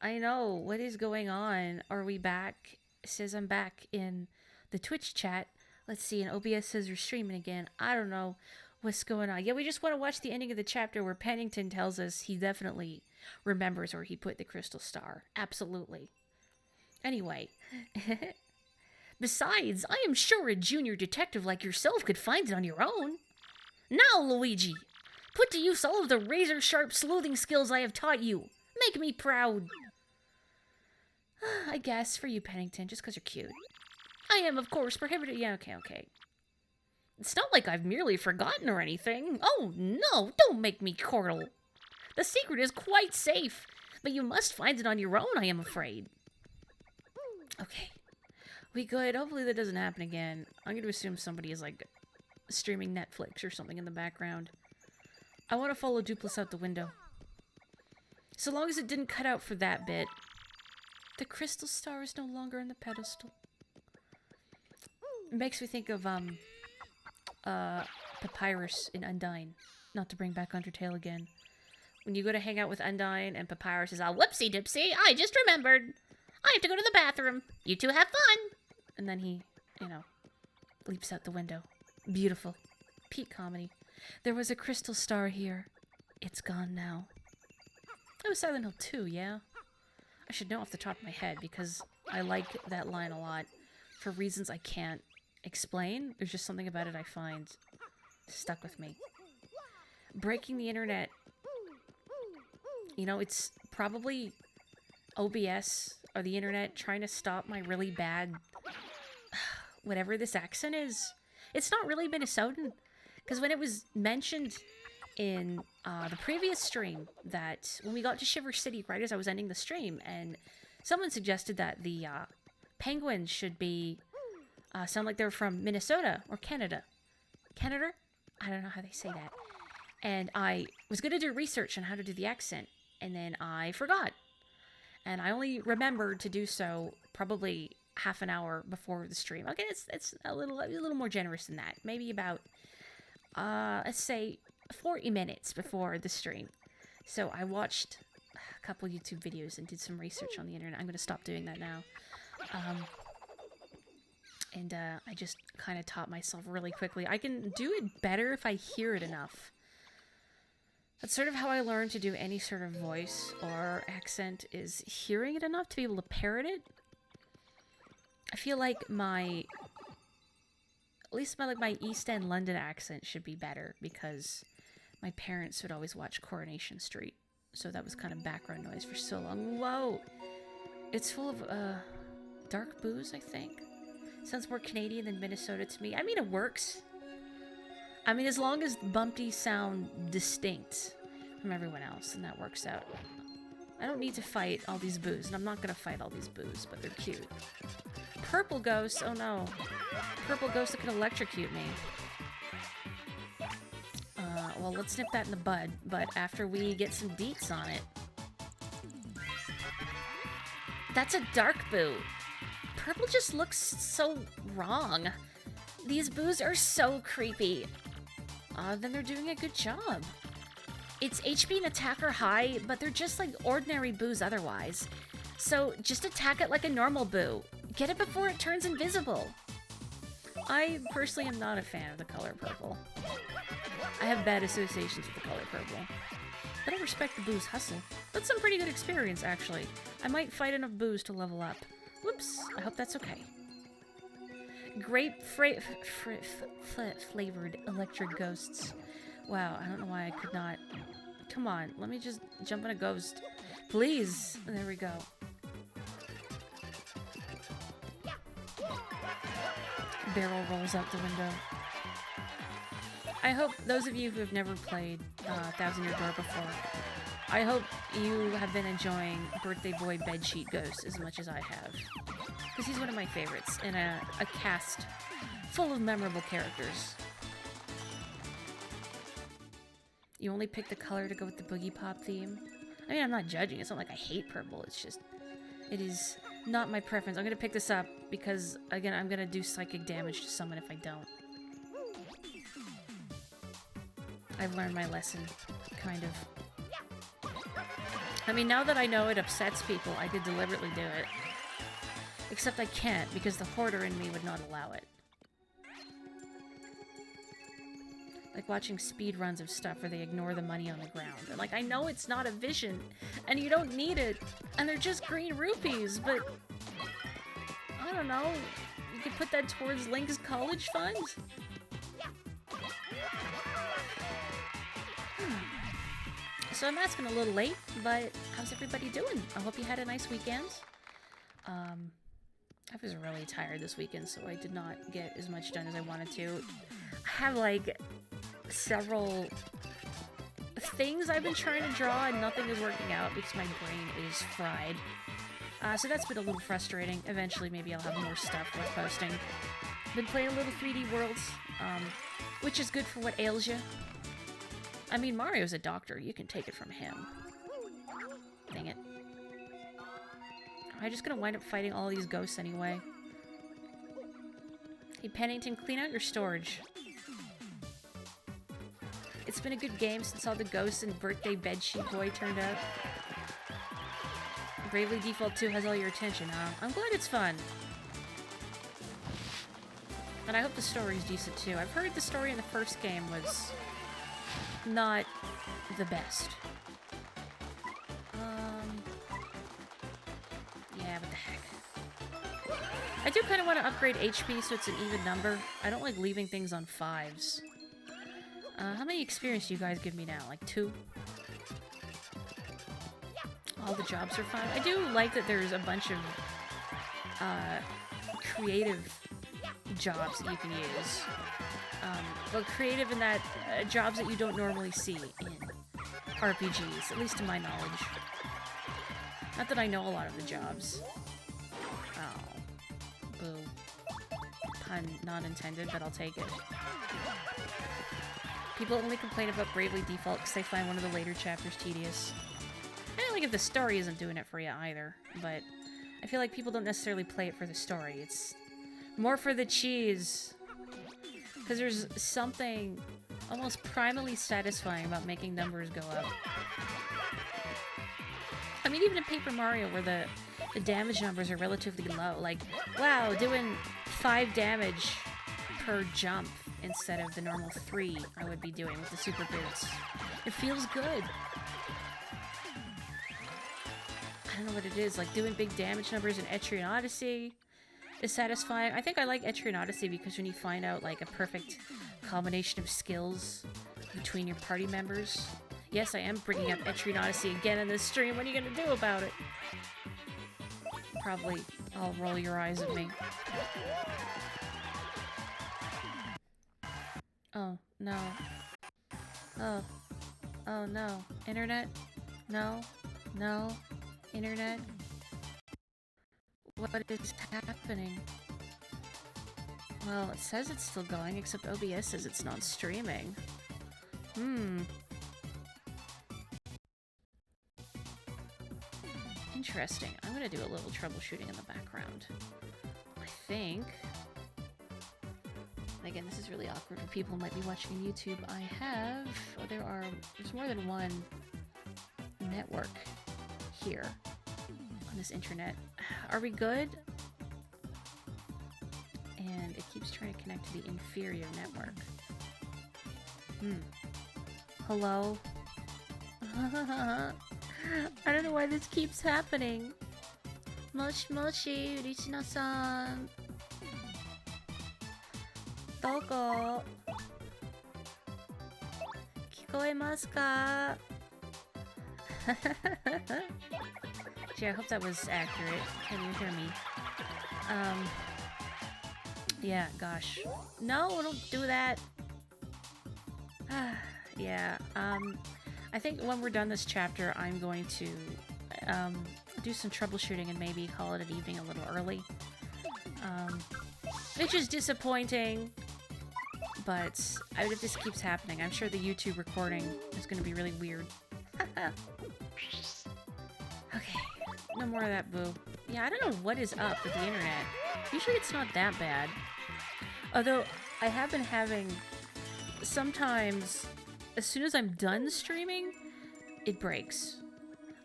I know. What is going on? Are we back? It says I'm back in the Twitch chat. Let's see. And OBS says we're streaming again. I don't know what's going on. Yeah, we just want to watch the ending of the chapter where Pennington tells us he definitely remembers where he put the crystal star. Absolutely. Anyway. Besides, I am sure a junior detective like yourself could find it on your own. Now, Luigi, put to use all of the razor-sharp sleuthing skills I have taught you. Make me proud. I guess, for you, Pennington, just because you're cute. I am, of course, prohibited... Yeah, okay. It's not like I've merely forgotten or anything. Oh, no, don't make me chortle. The secret is quite safe, but you must find it on your own, I am afraid. Okay. We good. Hopefully that doesn't happen again. I'm going to assume somebody is, like, streaming Netflix or something in the background. I want to follow Dupless out the window. So long as it didn't cut out for that bit. The crystal star is no longer on the pedestal. It makes me think of, Papyrus in Undyne. Not to bring back Undertale again. When you go to hang out with Undyne and Papyrus is all, whoopsie dipsy, I just remembered. I have to go to the bathroom. You two have fun. And then he, you know, leaps out the window. Beautiful. Peak comedy. There was a crystal star here. It's gone now. That was Silent Hill 2, yeah? I should know off the top of my head because I like that line a lot. For reasons I can't explain, there's just something about it I find stuck with me. Breaking the internet. You know, it's probably OBS or the internet trying to stop my really bad whatever this accent is. It's not really Minnesotan. Because when it was mentioned in the previous stream that when we got to Shiver City right as I was ending the stream, and someone suggested that the penguins should be sound like they're from Minnesota or Canada. Canada? I don't know how they say that. And I was going to do research on how to do the accent, and then I forgot. And I only remembered to do so probably half an hour before the stream. Okay, it's a little more generous than that. Maybe about let's say 40 minutes before the stream. So I watched a couple YouTube videos and did some research on the internet. I'm going to stop doing that now. And I just kind of taught myself really quickly. I can do it better if I hear it enough. That's sort of how I learned to do any sort of voice or accent, is hearing it enough to be able to parrot it. I feel like at least my East End London accent should be better because my parents would always watch Coronation Street. So that was kind of background noise for so long. Whoa! It's full of, dark booze, I think. Sounds more Canadian than Minnesota to me. I mean, it works. I mean, as long as bumpties sound distinct from everyone else, and that works out. I don't need to fight all these boos, and I'm not gonna fight all these boos, but they're cute. Purple ghosts, oh no. Purple ghosts that could electrocute me. Well, let's nip that in the bud, but after we get some deets on it. That's a dark boo. Purple just looks so wrong. These boos are so creepy. Then they're doing a good job. It's HP and attacker high, but they're just like ordinary boos otherwise. So just attack it like a normal boo. Get it before it turns invisible. I personally am not a fan of the color purple. I have bad associations with the color purple. But I respect the boo's hustle. That's some pretty good experience, actually. I might fight enough boos to level up. Whoops, I hope that's okay. Grape flavored electric ghosts. Wow, I don't know why I could not. Come on, let me just jump on a ghost. Please. There we go. Barrel rolls out the window. I hope those of you who have never played Thousand Year Door before, I hope you have been enjoying Birthday Boy Bedsheet Ghost as much as I have. Because he's one of my favorites in a cast full of memorable characters. You only pick the color to go with the Boogie Pop theme. I mean, I'm not judging. It's not like I hate purple. It's just, it is not my preference. I'm going to pick this up because, again, I'm going to do psychic damage to someone if I don't. I've learned my lesson, kind of. I mean, now that I know it upsets people, I could deliberately do it. Except I can't, because the hoarder in me would not allow it. Like watching speed runs of stuff where they ignore the money on the ground. And like, I know it's not a vision, and you don't need it, and they're just green rupees, but... I don't know, you could put that towards Link's college fund? So I'm asking a little late, but how's everybody doing? I hope you had a nice weekend. I was really tired this weekend, so I did not get as much done as I wanted to. I have, like, several things I've been trying to draw, and nothing is working out because my brain is fried. So that's been a little frustrating. Eventually, maybe I'll have more stuff worth posting. Been playing a little 3D Worlds, which is good for what ails you. I mean, Mario's a doctor. You can take it from him. Dang it. Am I just gonna wind up fighting all these ghosts anyway? Hey, Pennington, clean out your storage. It's been a good game since all the ghosts and birthday bedsheet boy turned up. Bravely Default 2 has all your attention, huh? I'm glad it's fun. And I hope the story's decent too. I've heard the story in the first game was not the best. Yeah, what the heck. I do kind of want to upgrade HP so it's an even number. I don't like leaving things on 5s. How many experience do you guys give me now? Like 2? All the jobs are fun. I do like that there's a bunch of creative jobs that you can use. But creative in that jobs that you don't normally see in RPGs, at least to my knowledge. Not that I know a lot of the jobs. Oh. Boo. Pun not intended, but I'll take it. People only complain about Bravely Default because they find one of the later chapters tedious. I don't like if the story isn't doing it for you either, but I feel like people don't necessarily play it for the story. It's more for the cheese. Because there's something almost primally satisfying about making numbers go up. I mean, even in Paper Mario, where the damage numbers are relatively low, like, wow, doing 5 damage per jump instead of the normal 3 I would be doing with the super boots. It feels good. I don't know what it is, like doing big damage numbers in Etrian Odyssey is satisfying. I think I like Etrian Odyssey because when you find out like a perfect combination of skills between your party members. Yes, I am bringing up Etrian Odyssey again in this stream. What are you gonna do about it? Probably all roll your eyes at me. Oh, no. Oh. Oh, no. Internet? No. No. Internet? What is happening? Well, it says it's still going, except OBS says it's not streaming. Interesting. I'm gonna do a little troubleshooting in the background. I think... Again, this is really awkward for people who might be watching on YouTube. I have... Oh, there's more than one network here on this internet. Are we good? And it keeps trying to connect to the inferior network. Hello? I don't know why this keeps happening. Moshi moshi, Urishino-san. Doko? Kikoemasu ka? Gee, I hope that was accurate. Can you hear me? Yeah, gosh. No, don't do that. Yeah, I think when we're done this chapter, I'm going to, do some troubleshooting and maybe call it an evening a little early. Which is disappointing, but if this keeps happening, I'm sure the YouTube recording is going to be really weird. Okay, no more of that, boo. Yeah, I don't know what is up with the internet. Usually it's not that bad. Although, I have been having... Sometimes, as soon as I'm done streaming, it breaks.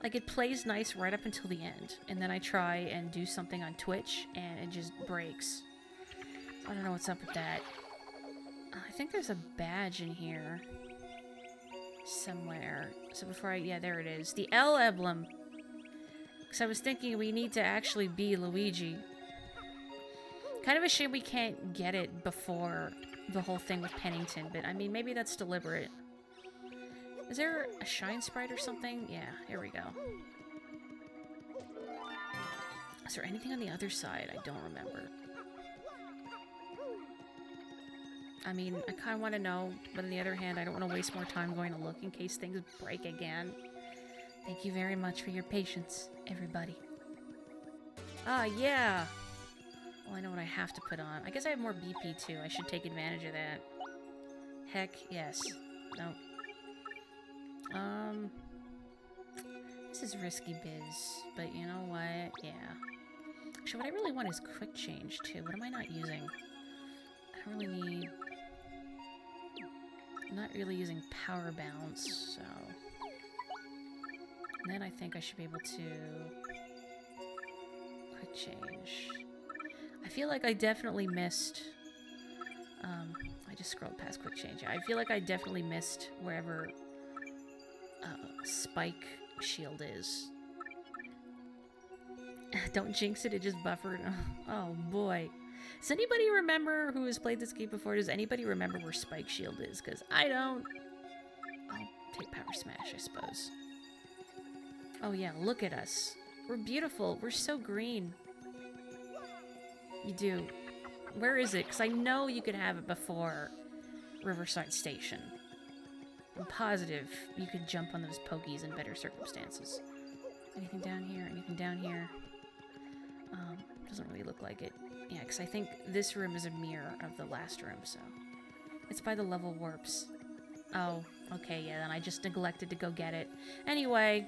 Like, it plays nice right up until the end. And then I try and do something on Twitch, and it just breaks. I don't know what's up with that. I think there's a badge in here. Somewhere. So before yeah, there it is. The L emblem. Because I was thinking we need to actually be Luigi. Kind of a shame we can't get it before the whole thing with Pennington, but I mean, maybe that's deliberate. Is there a shine sprite or something? Yeah, here we go. Is there anything on the other side? I don't remember. I mean, I kind of want to know, but on the other hand, I don't want to waste more time going to look in case things break again. Thank you very much for your patience, everybody. Ah, yeah! Well, I know what I have to put on. I guess I have more BP, too. I should take advantage of that. Heck, yes. Nope. Is This is risky biz, but you know what? Yeah. Actually, what I really want is quick change, too. What am I not using? I don't really need... I'm not really using power bounce, so... And then I think I should be able to... quick change. I feel like I definitely missed... I just scrolled past quick change. I feel like I definitely missed wherever Spike Shield is. Don't jinx it, it just buffered. Oh boy. Does anybody remember who has played this game before? Does anybody remember where Spike Shield is? Because I don't. I'll take Power Smash, I suppose. Oh yeah, look at us. We're beautiful. We're so green. You do. Where is it? Because I know you could have it before Riverside Station. I'm positive you could jump on those pokies in better circumstances. Anything down here? Anything down here? Doesn't really look like it. Yeah, because I think this room is a mirror of the last room, so... It's by the level warps. Oh, okay, yeah, then I just neglected to go get it. Anyway...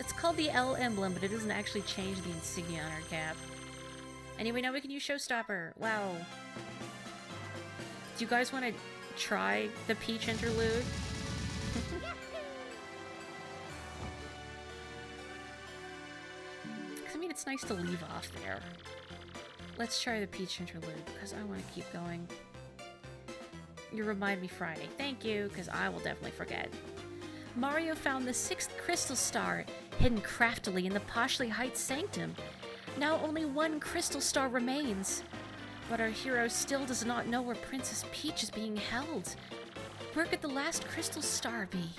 It's called the L emblem, but it doesn't actually change the insignia on our cap. Anyway, now we can use Showstopper. Wow. Do you guys want to try the Peach interlude? Because, I mean, it's nice to leave off there. Let's try the Peach interlude, because I want to keep going. You remind me Friday. Thank you, because I will definitely forget. Mario found the 6th crystal star, hidden craftily in the Poshley Heights sanctum. Now only one crystal star remains. But our hero still does not know where Princess Peach is being held. Where could the last crystal star be?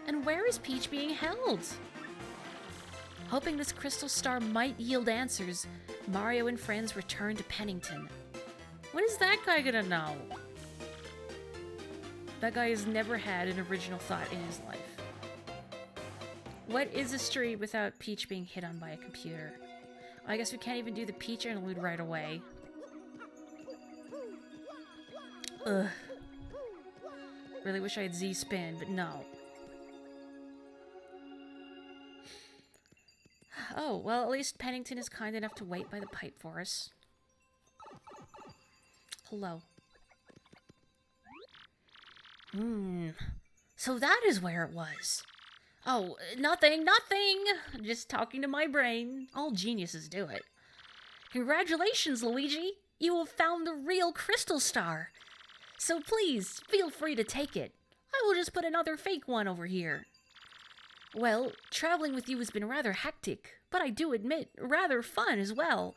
And where is Peach being held? Hoping this crystal star might yield answers, Mario and friends return to Pennington. What is that guy gonna know? That guy has never had an original thought in his life. What is a street without Peach being hit on by a computer? I guess we can't even do the Peach interlude right away. Ugh. Really wish I had Z-Spin, but no. Oh, well, at least Pennington is kind enough to wait by the pipe for us. Hello. So that is where it was. Oh, nothing. Just talking to my brain. All geniuses do it. Congratulations, Luigi. You have found the real crystal star. So please, feel free to take it. I will just put another fake one over here. Well, traveling with you has been rather hectic, but I do admit, rather fun as well.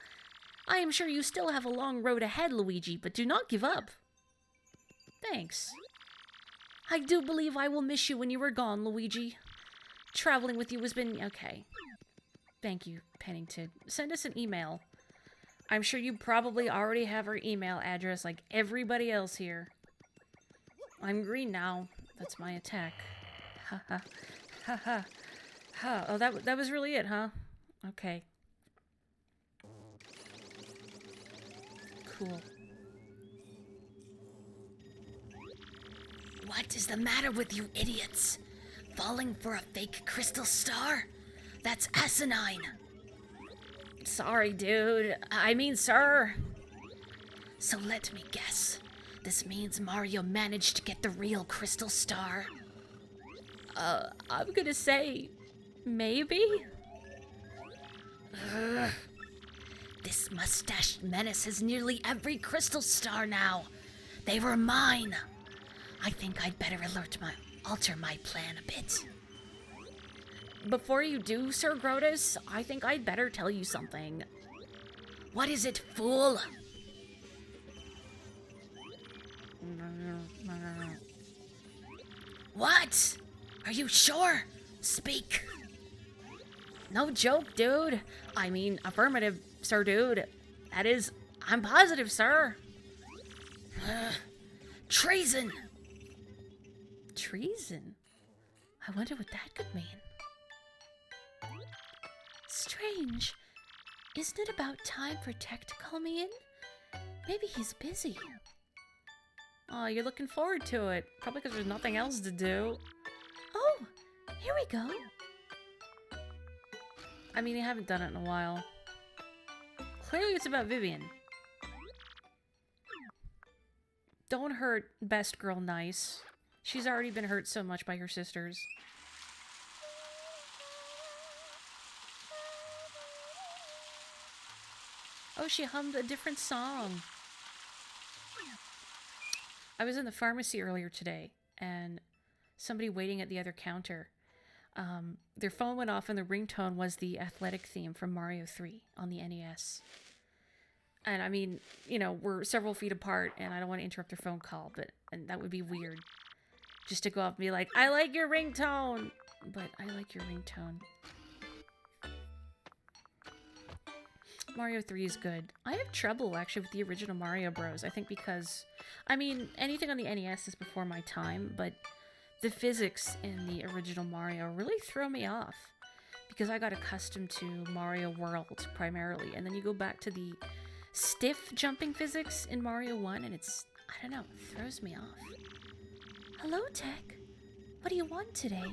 I am sure you still have a long road ahead, Luigi, but do not give up. Thanks. I do believe I will miss you when you are gone, Luigi. Traveling with you has been... okay. Thank you, Pennington. Send us an email. I'm sure you probably already have our email address like everybody else here. I'm green now. That's my attack. Ha ha. Ha ha. Ha. Oh, that was really it, huh? Okay. Cool. What is the matter with you idiots? Falling for a fake crystal star? That's asinine. Sorry, dude. I mean, sir. So let me guess. This means Mario managed to get the real crystal star. I'm gonna say... maybe? Ugh. This mustached menace has nearly every crystal star now. They were mine. I think I'd better alter my plan a bit. Before you do, Sir Grotus, I think I'd better tell you something. What is it, fool? What? Are you sure? Speak. No joke, dude. I mean, affirmative, sir, dude. That is, I'm positive, sir. Treason! Treason? I wonder what that could mean. Strange. Isn't it about time for Tech to call me in? Maybe he's busy. Oh, you're looking forward to it. Probably because there's nothing else to do. Oh, here we go. I mean, I haven't done it in a while. Clearly it's about Vivian. Don't hurt best girl nice. She's already been hurt so much by her sisters. Oh, she hummed a different song. I was in the pharmacy earlier today, and somebody waiting at the other counter, their phone went off and the ringtone was the athletic theme from Mario 3 on the NES. And I mean, you know, we're several feet apart and I don't want to interrupt their phone call, and that would be weird. Just to go up and be like, I like your ringtone! But I like your ringtone. Mario 3 is good. I have trouble, actually, with the original Mario Bros. I think because, I mean, anything on the NES is before my time, but the physics in the original Mario really throw me off. Because I got accustomed to Mario World, primarily, and then you go back to the stiff jumping physics in Mario 1, and it's, I don't know, it throws me off. Hello, Tech. What do you want today?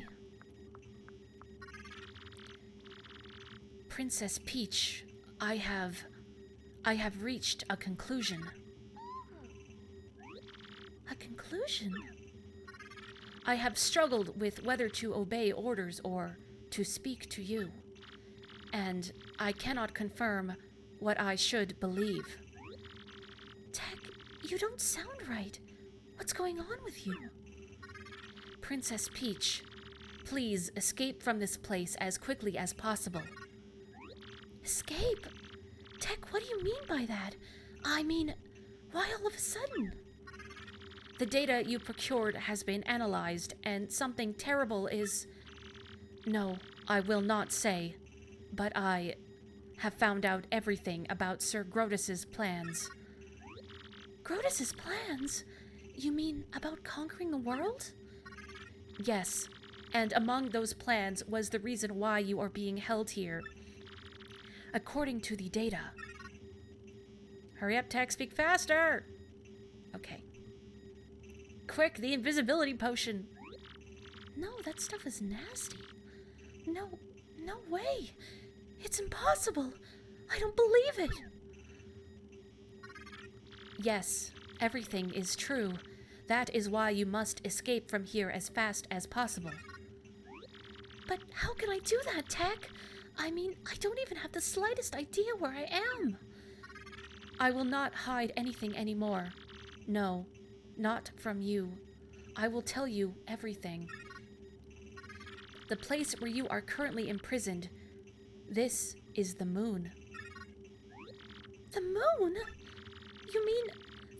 Princess Peach, I have reached a conclusion. A conclusion? I have struggled with whether to obey orders or to speak to you, and I cannot confirm what I should believe. Tech, you don't sound right. What's going on with you? Princess Peach, please escape from this place as quickly as possible. Escape? Tech, what do you mean by that? I mean, why all of a sudden? The data you procured has been analyzed, and something terrible is... No, I will not say, but I have found out everything about Sir Grotus's plans. Grotus's plans? You mean about conquering the world? Yes, and among those plans was the reason why you are being held here. According to the data... Hurry up, Tech, speak faster! Okay. Quick, the invisibility potion! No, that stuff is nasty. No way! It's impossible! I don't believe it! Yes, everything is true. That is why you must escape from here as fast as possible. But how can I do that, Tech? I mean, I don't even have the slightest idea where I am. I will not hide anything anymore. No, not from you. I will tell you everything. The place where you are currently imprisoned, this is the moon. The moon? You mean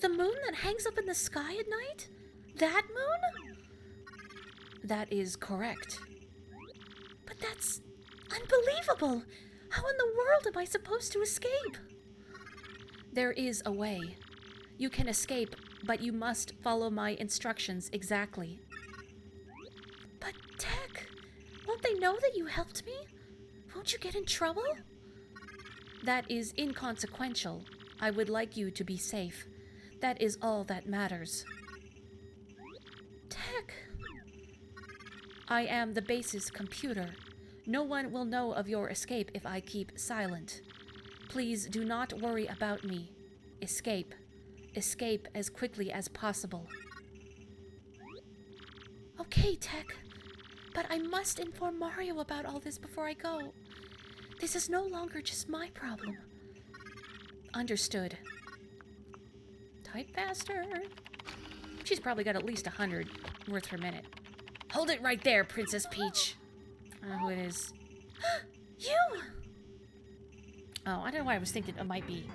the moon that hangs up in the sky at night? That moon? That is correct. But that's unbelievable! How in the world am I supposed to escape? There is a way. You can escape, but you must follow my instructions exactly. But, Tech, won't they know that you helped me? Won't you get in trouble? That is inconsequential. I would like you to be safe. That is all that matters. Tech. I am the base's computer. No one will know of your escape if I keep silent. Please do not worry about me. Escape. Escape as quickly as possible. Okay, Tech. But I must inform Mario about all this before I go. This is no longer just my problem. Understood. Type faster. She's probably got at least 100 words per minute. Hold it right there, Princess Peach. I don't know who it is. You! Oh, I don't know why I was thinking it might be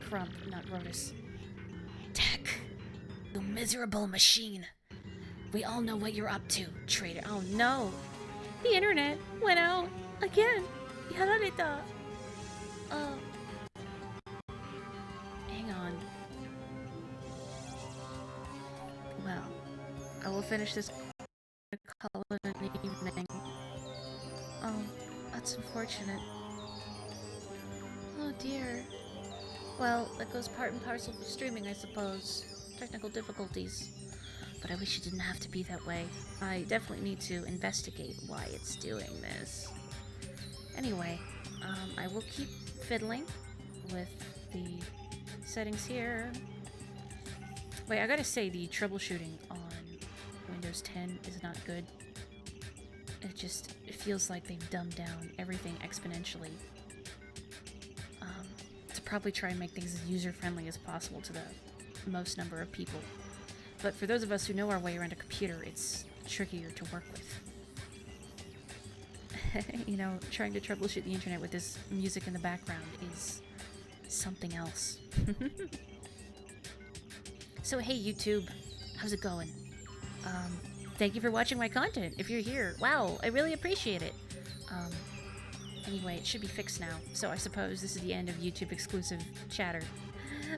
Crump, not Grotus. Tech, you miserable machine. We all know what you're up to, traitor. Oh no! The internet went out again. Yarareta. Hang on. Well, I will finish this. Call it an evening. Oh, that's unfortunate. Oh dear. Well, that goes part and parcel for streaming, I suppose. Technical difficulties. But I wish it didn't have to be that way. I definitely need to investigate why it's doing this. Anyway, I will keep fiddling with the settings here. Wait, I gotta say, the troubleshooting on Windows 10 is not good. It feels like they've dumbed down everything exponentially. To probably try and make things as user-friendly as possible to the most number of people. But for those of us who know our way around a computer, it's trickier to work with. You know, trying to troubleshoot the internet with this music in the background is something else. So hey YouTube, how's it going? Thank you for watching my content. If you're here, wow, I really appreciate it. Anyway, it should be fixed now, so I suppose this is the end of YouTube exclusive chatter.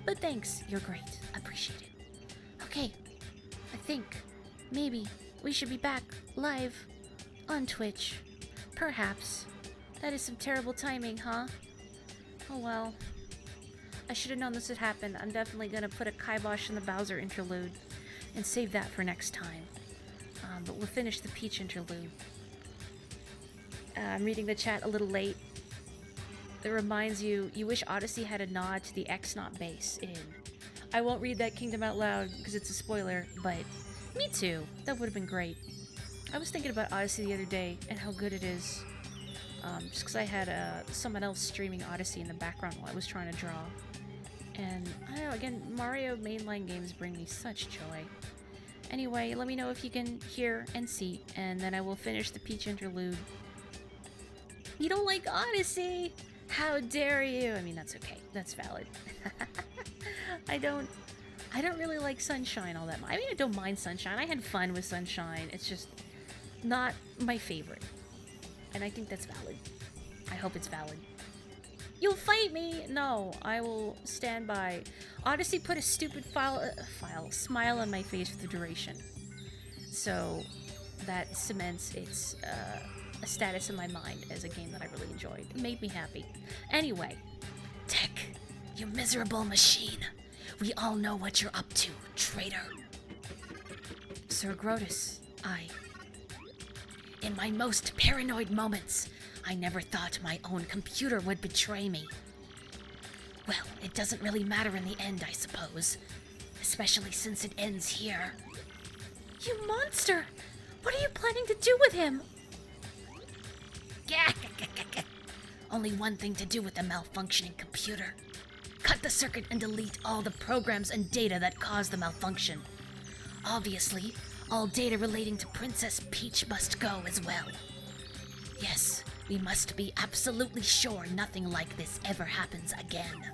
But thanks, you're great. Appreciate it. Okay, I think maybe we should be back live on Twitch. Perhaps. That is some terrible timing, huh? Oh well. I should have known this would happen. I'm definitely gonna put a kibosh in the Bowser interlude and save that for next time. But we'll finish the Peach interlude. I'm reading the chat a little late. It reminds you wish Odyssey had a nod to the X not base in. I won't read that Kingdom out loud because it's a spoiler, but me too. That would have been great. I was thinking about Odyssey the other day and how good it is. Just because I had someone else streaming Odyssey in the background while I was trying to draw. And I don't know, again, Mario mainline games bring me such joy. Anyway, let me know if you can hear and see, and then I will finish the Peach interlude. You don't like Odyssey? How dare you? I mean, that's okay. That's valid. I don't really like Sunshine all that much. I mean, I don't mind Sunshine. I had fun with Sunshine. It's just not my favorite. And I think that's valid. I hope it's valid. You'll fight me? No, I will stand by. Odyssey put a stupid smile on my face for the duration. So that cements its a status in my mind as a game that I really enjoyed. It made me happy. Anyway, Tech, you miserable machine. We all know what you're up to, traitor. Sir Grotus, In my most paranoid moments, I never thought my own computer would betray me. Well, it doesn't really matter in the end, I suppose. Especially since it ends here. You monster! What are you planning to do with him? Only one thing to do with a malfunctioning computer. Cut the circuit and delete all the programs and data that caused the malfunction. Obviously, all data relating to Princess Peach must go as well. Yes, we must be absolutely sure nothing like this ever happens again.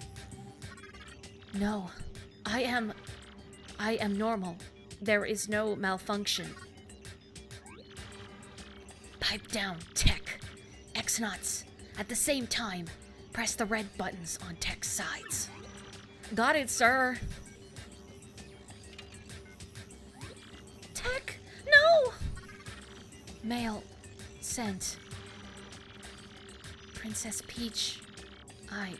no. I am normal. There is no malfunction. Pipe down, Tech. X-Nuts. At the same time, press the red buttons on Tech's sides. Got it, sir. Tech, no! Mail sent. Princess Peach. I.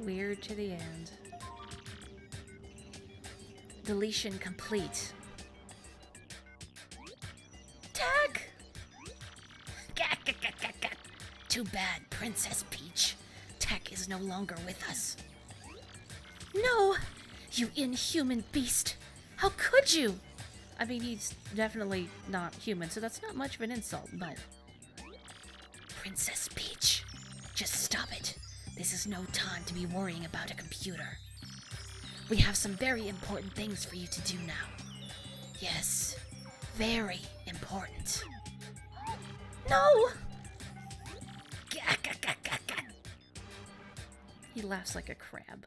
Weird to the end. Deletion complete. Tech! Too bad, Princess Peach. Tech is no longer with us. No! You inhuman beast! How could you? I mean, he's definitely not human, so that's not much of an insult, but... Princess Peach, just stop it. This is no time to be worrying about a computer. We have some very important things for you to do now. Yes, very important. No! He laughs like a crab.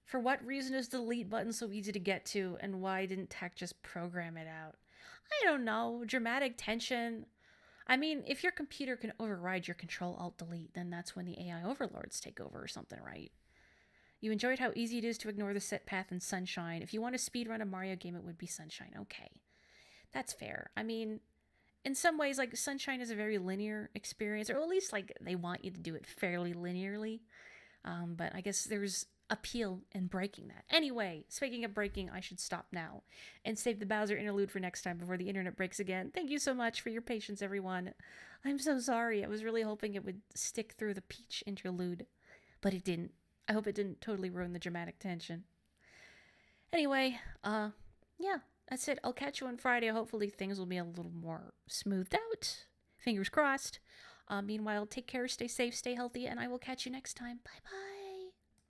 For what reason is the delete button so easy to get to, and why didn't Tech just program it out? I don't know. Dramatic tension. I mean, if your computer can override your Control Alt Delete, then that's when the AI overlords take over or something, right? You enjoyed how easy it is to ignore the set path in Sunshine. If you want to speedrun a Mario game, it would be Sunshine. Okay. That's fair. I mean, in some ways, like, Sunshine is a very linear experience, or at least, like, they want you to do it fairly linearly. But I guess there's appeal in breaking that. Anyway, speaking of breaking, I should stop now and save the Bowser interlude for next time before the internet breaks again. Thank you so much for your patience, everyone. I'm so sorry. I was really hoping it would stick through the Peach interlude, but it didn't. I hope it didn't totally ruin the dramatic tension. Anyway, yeah, that's it. I'll catch you on Friday. Hopefully things will be a little more smoothed out. Fingers crossed. Meanwhile, take care, stay safe, stay healthy, and I will catch you next time. Bye bye.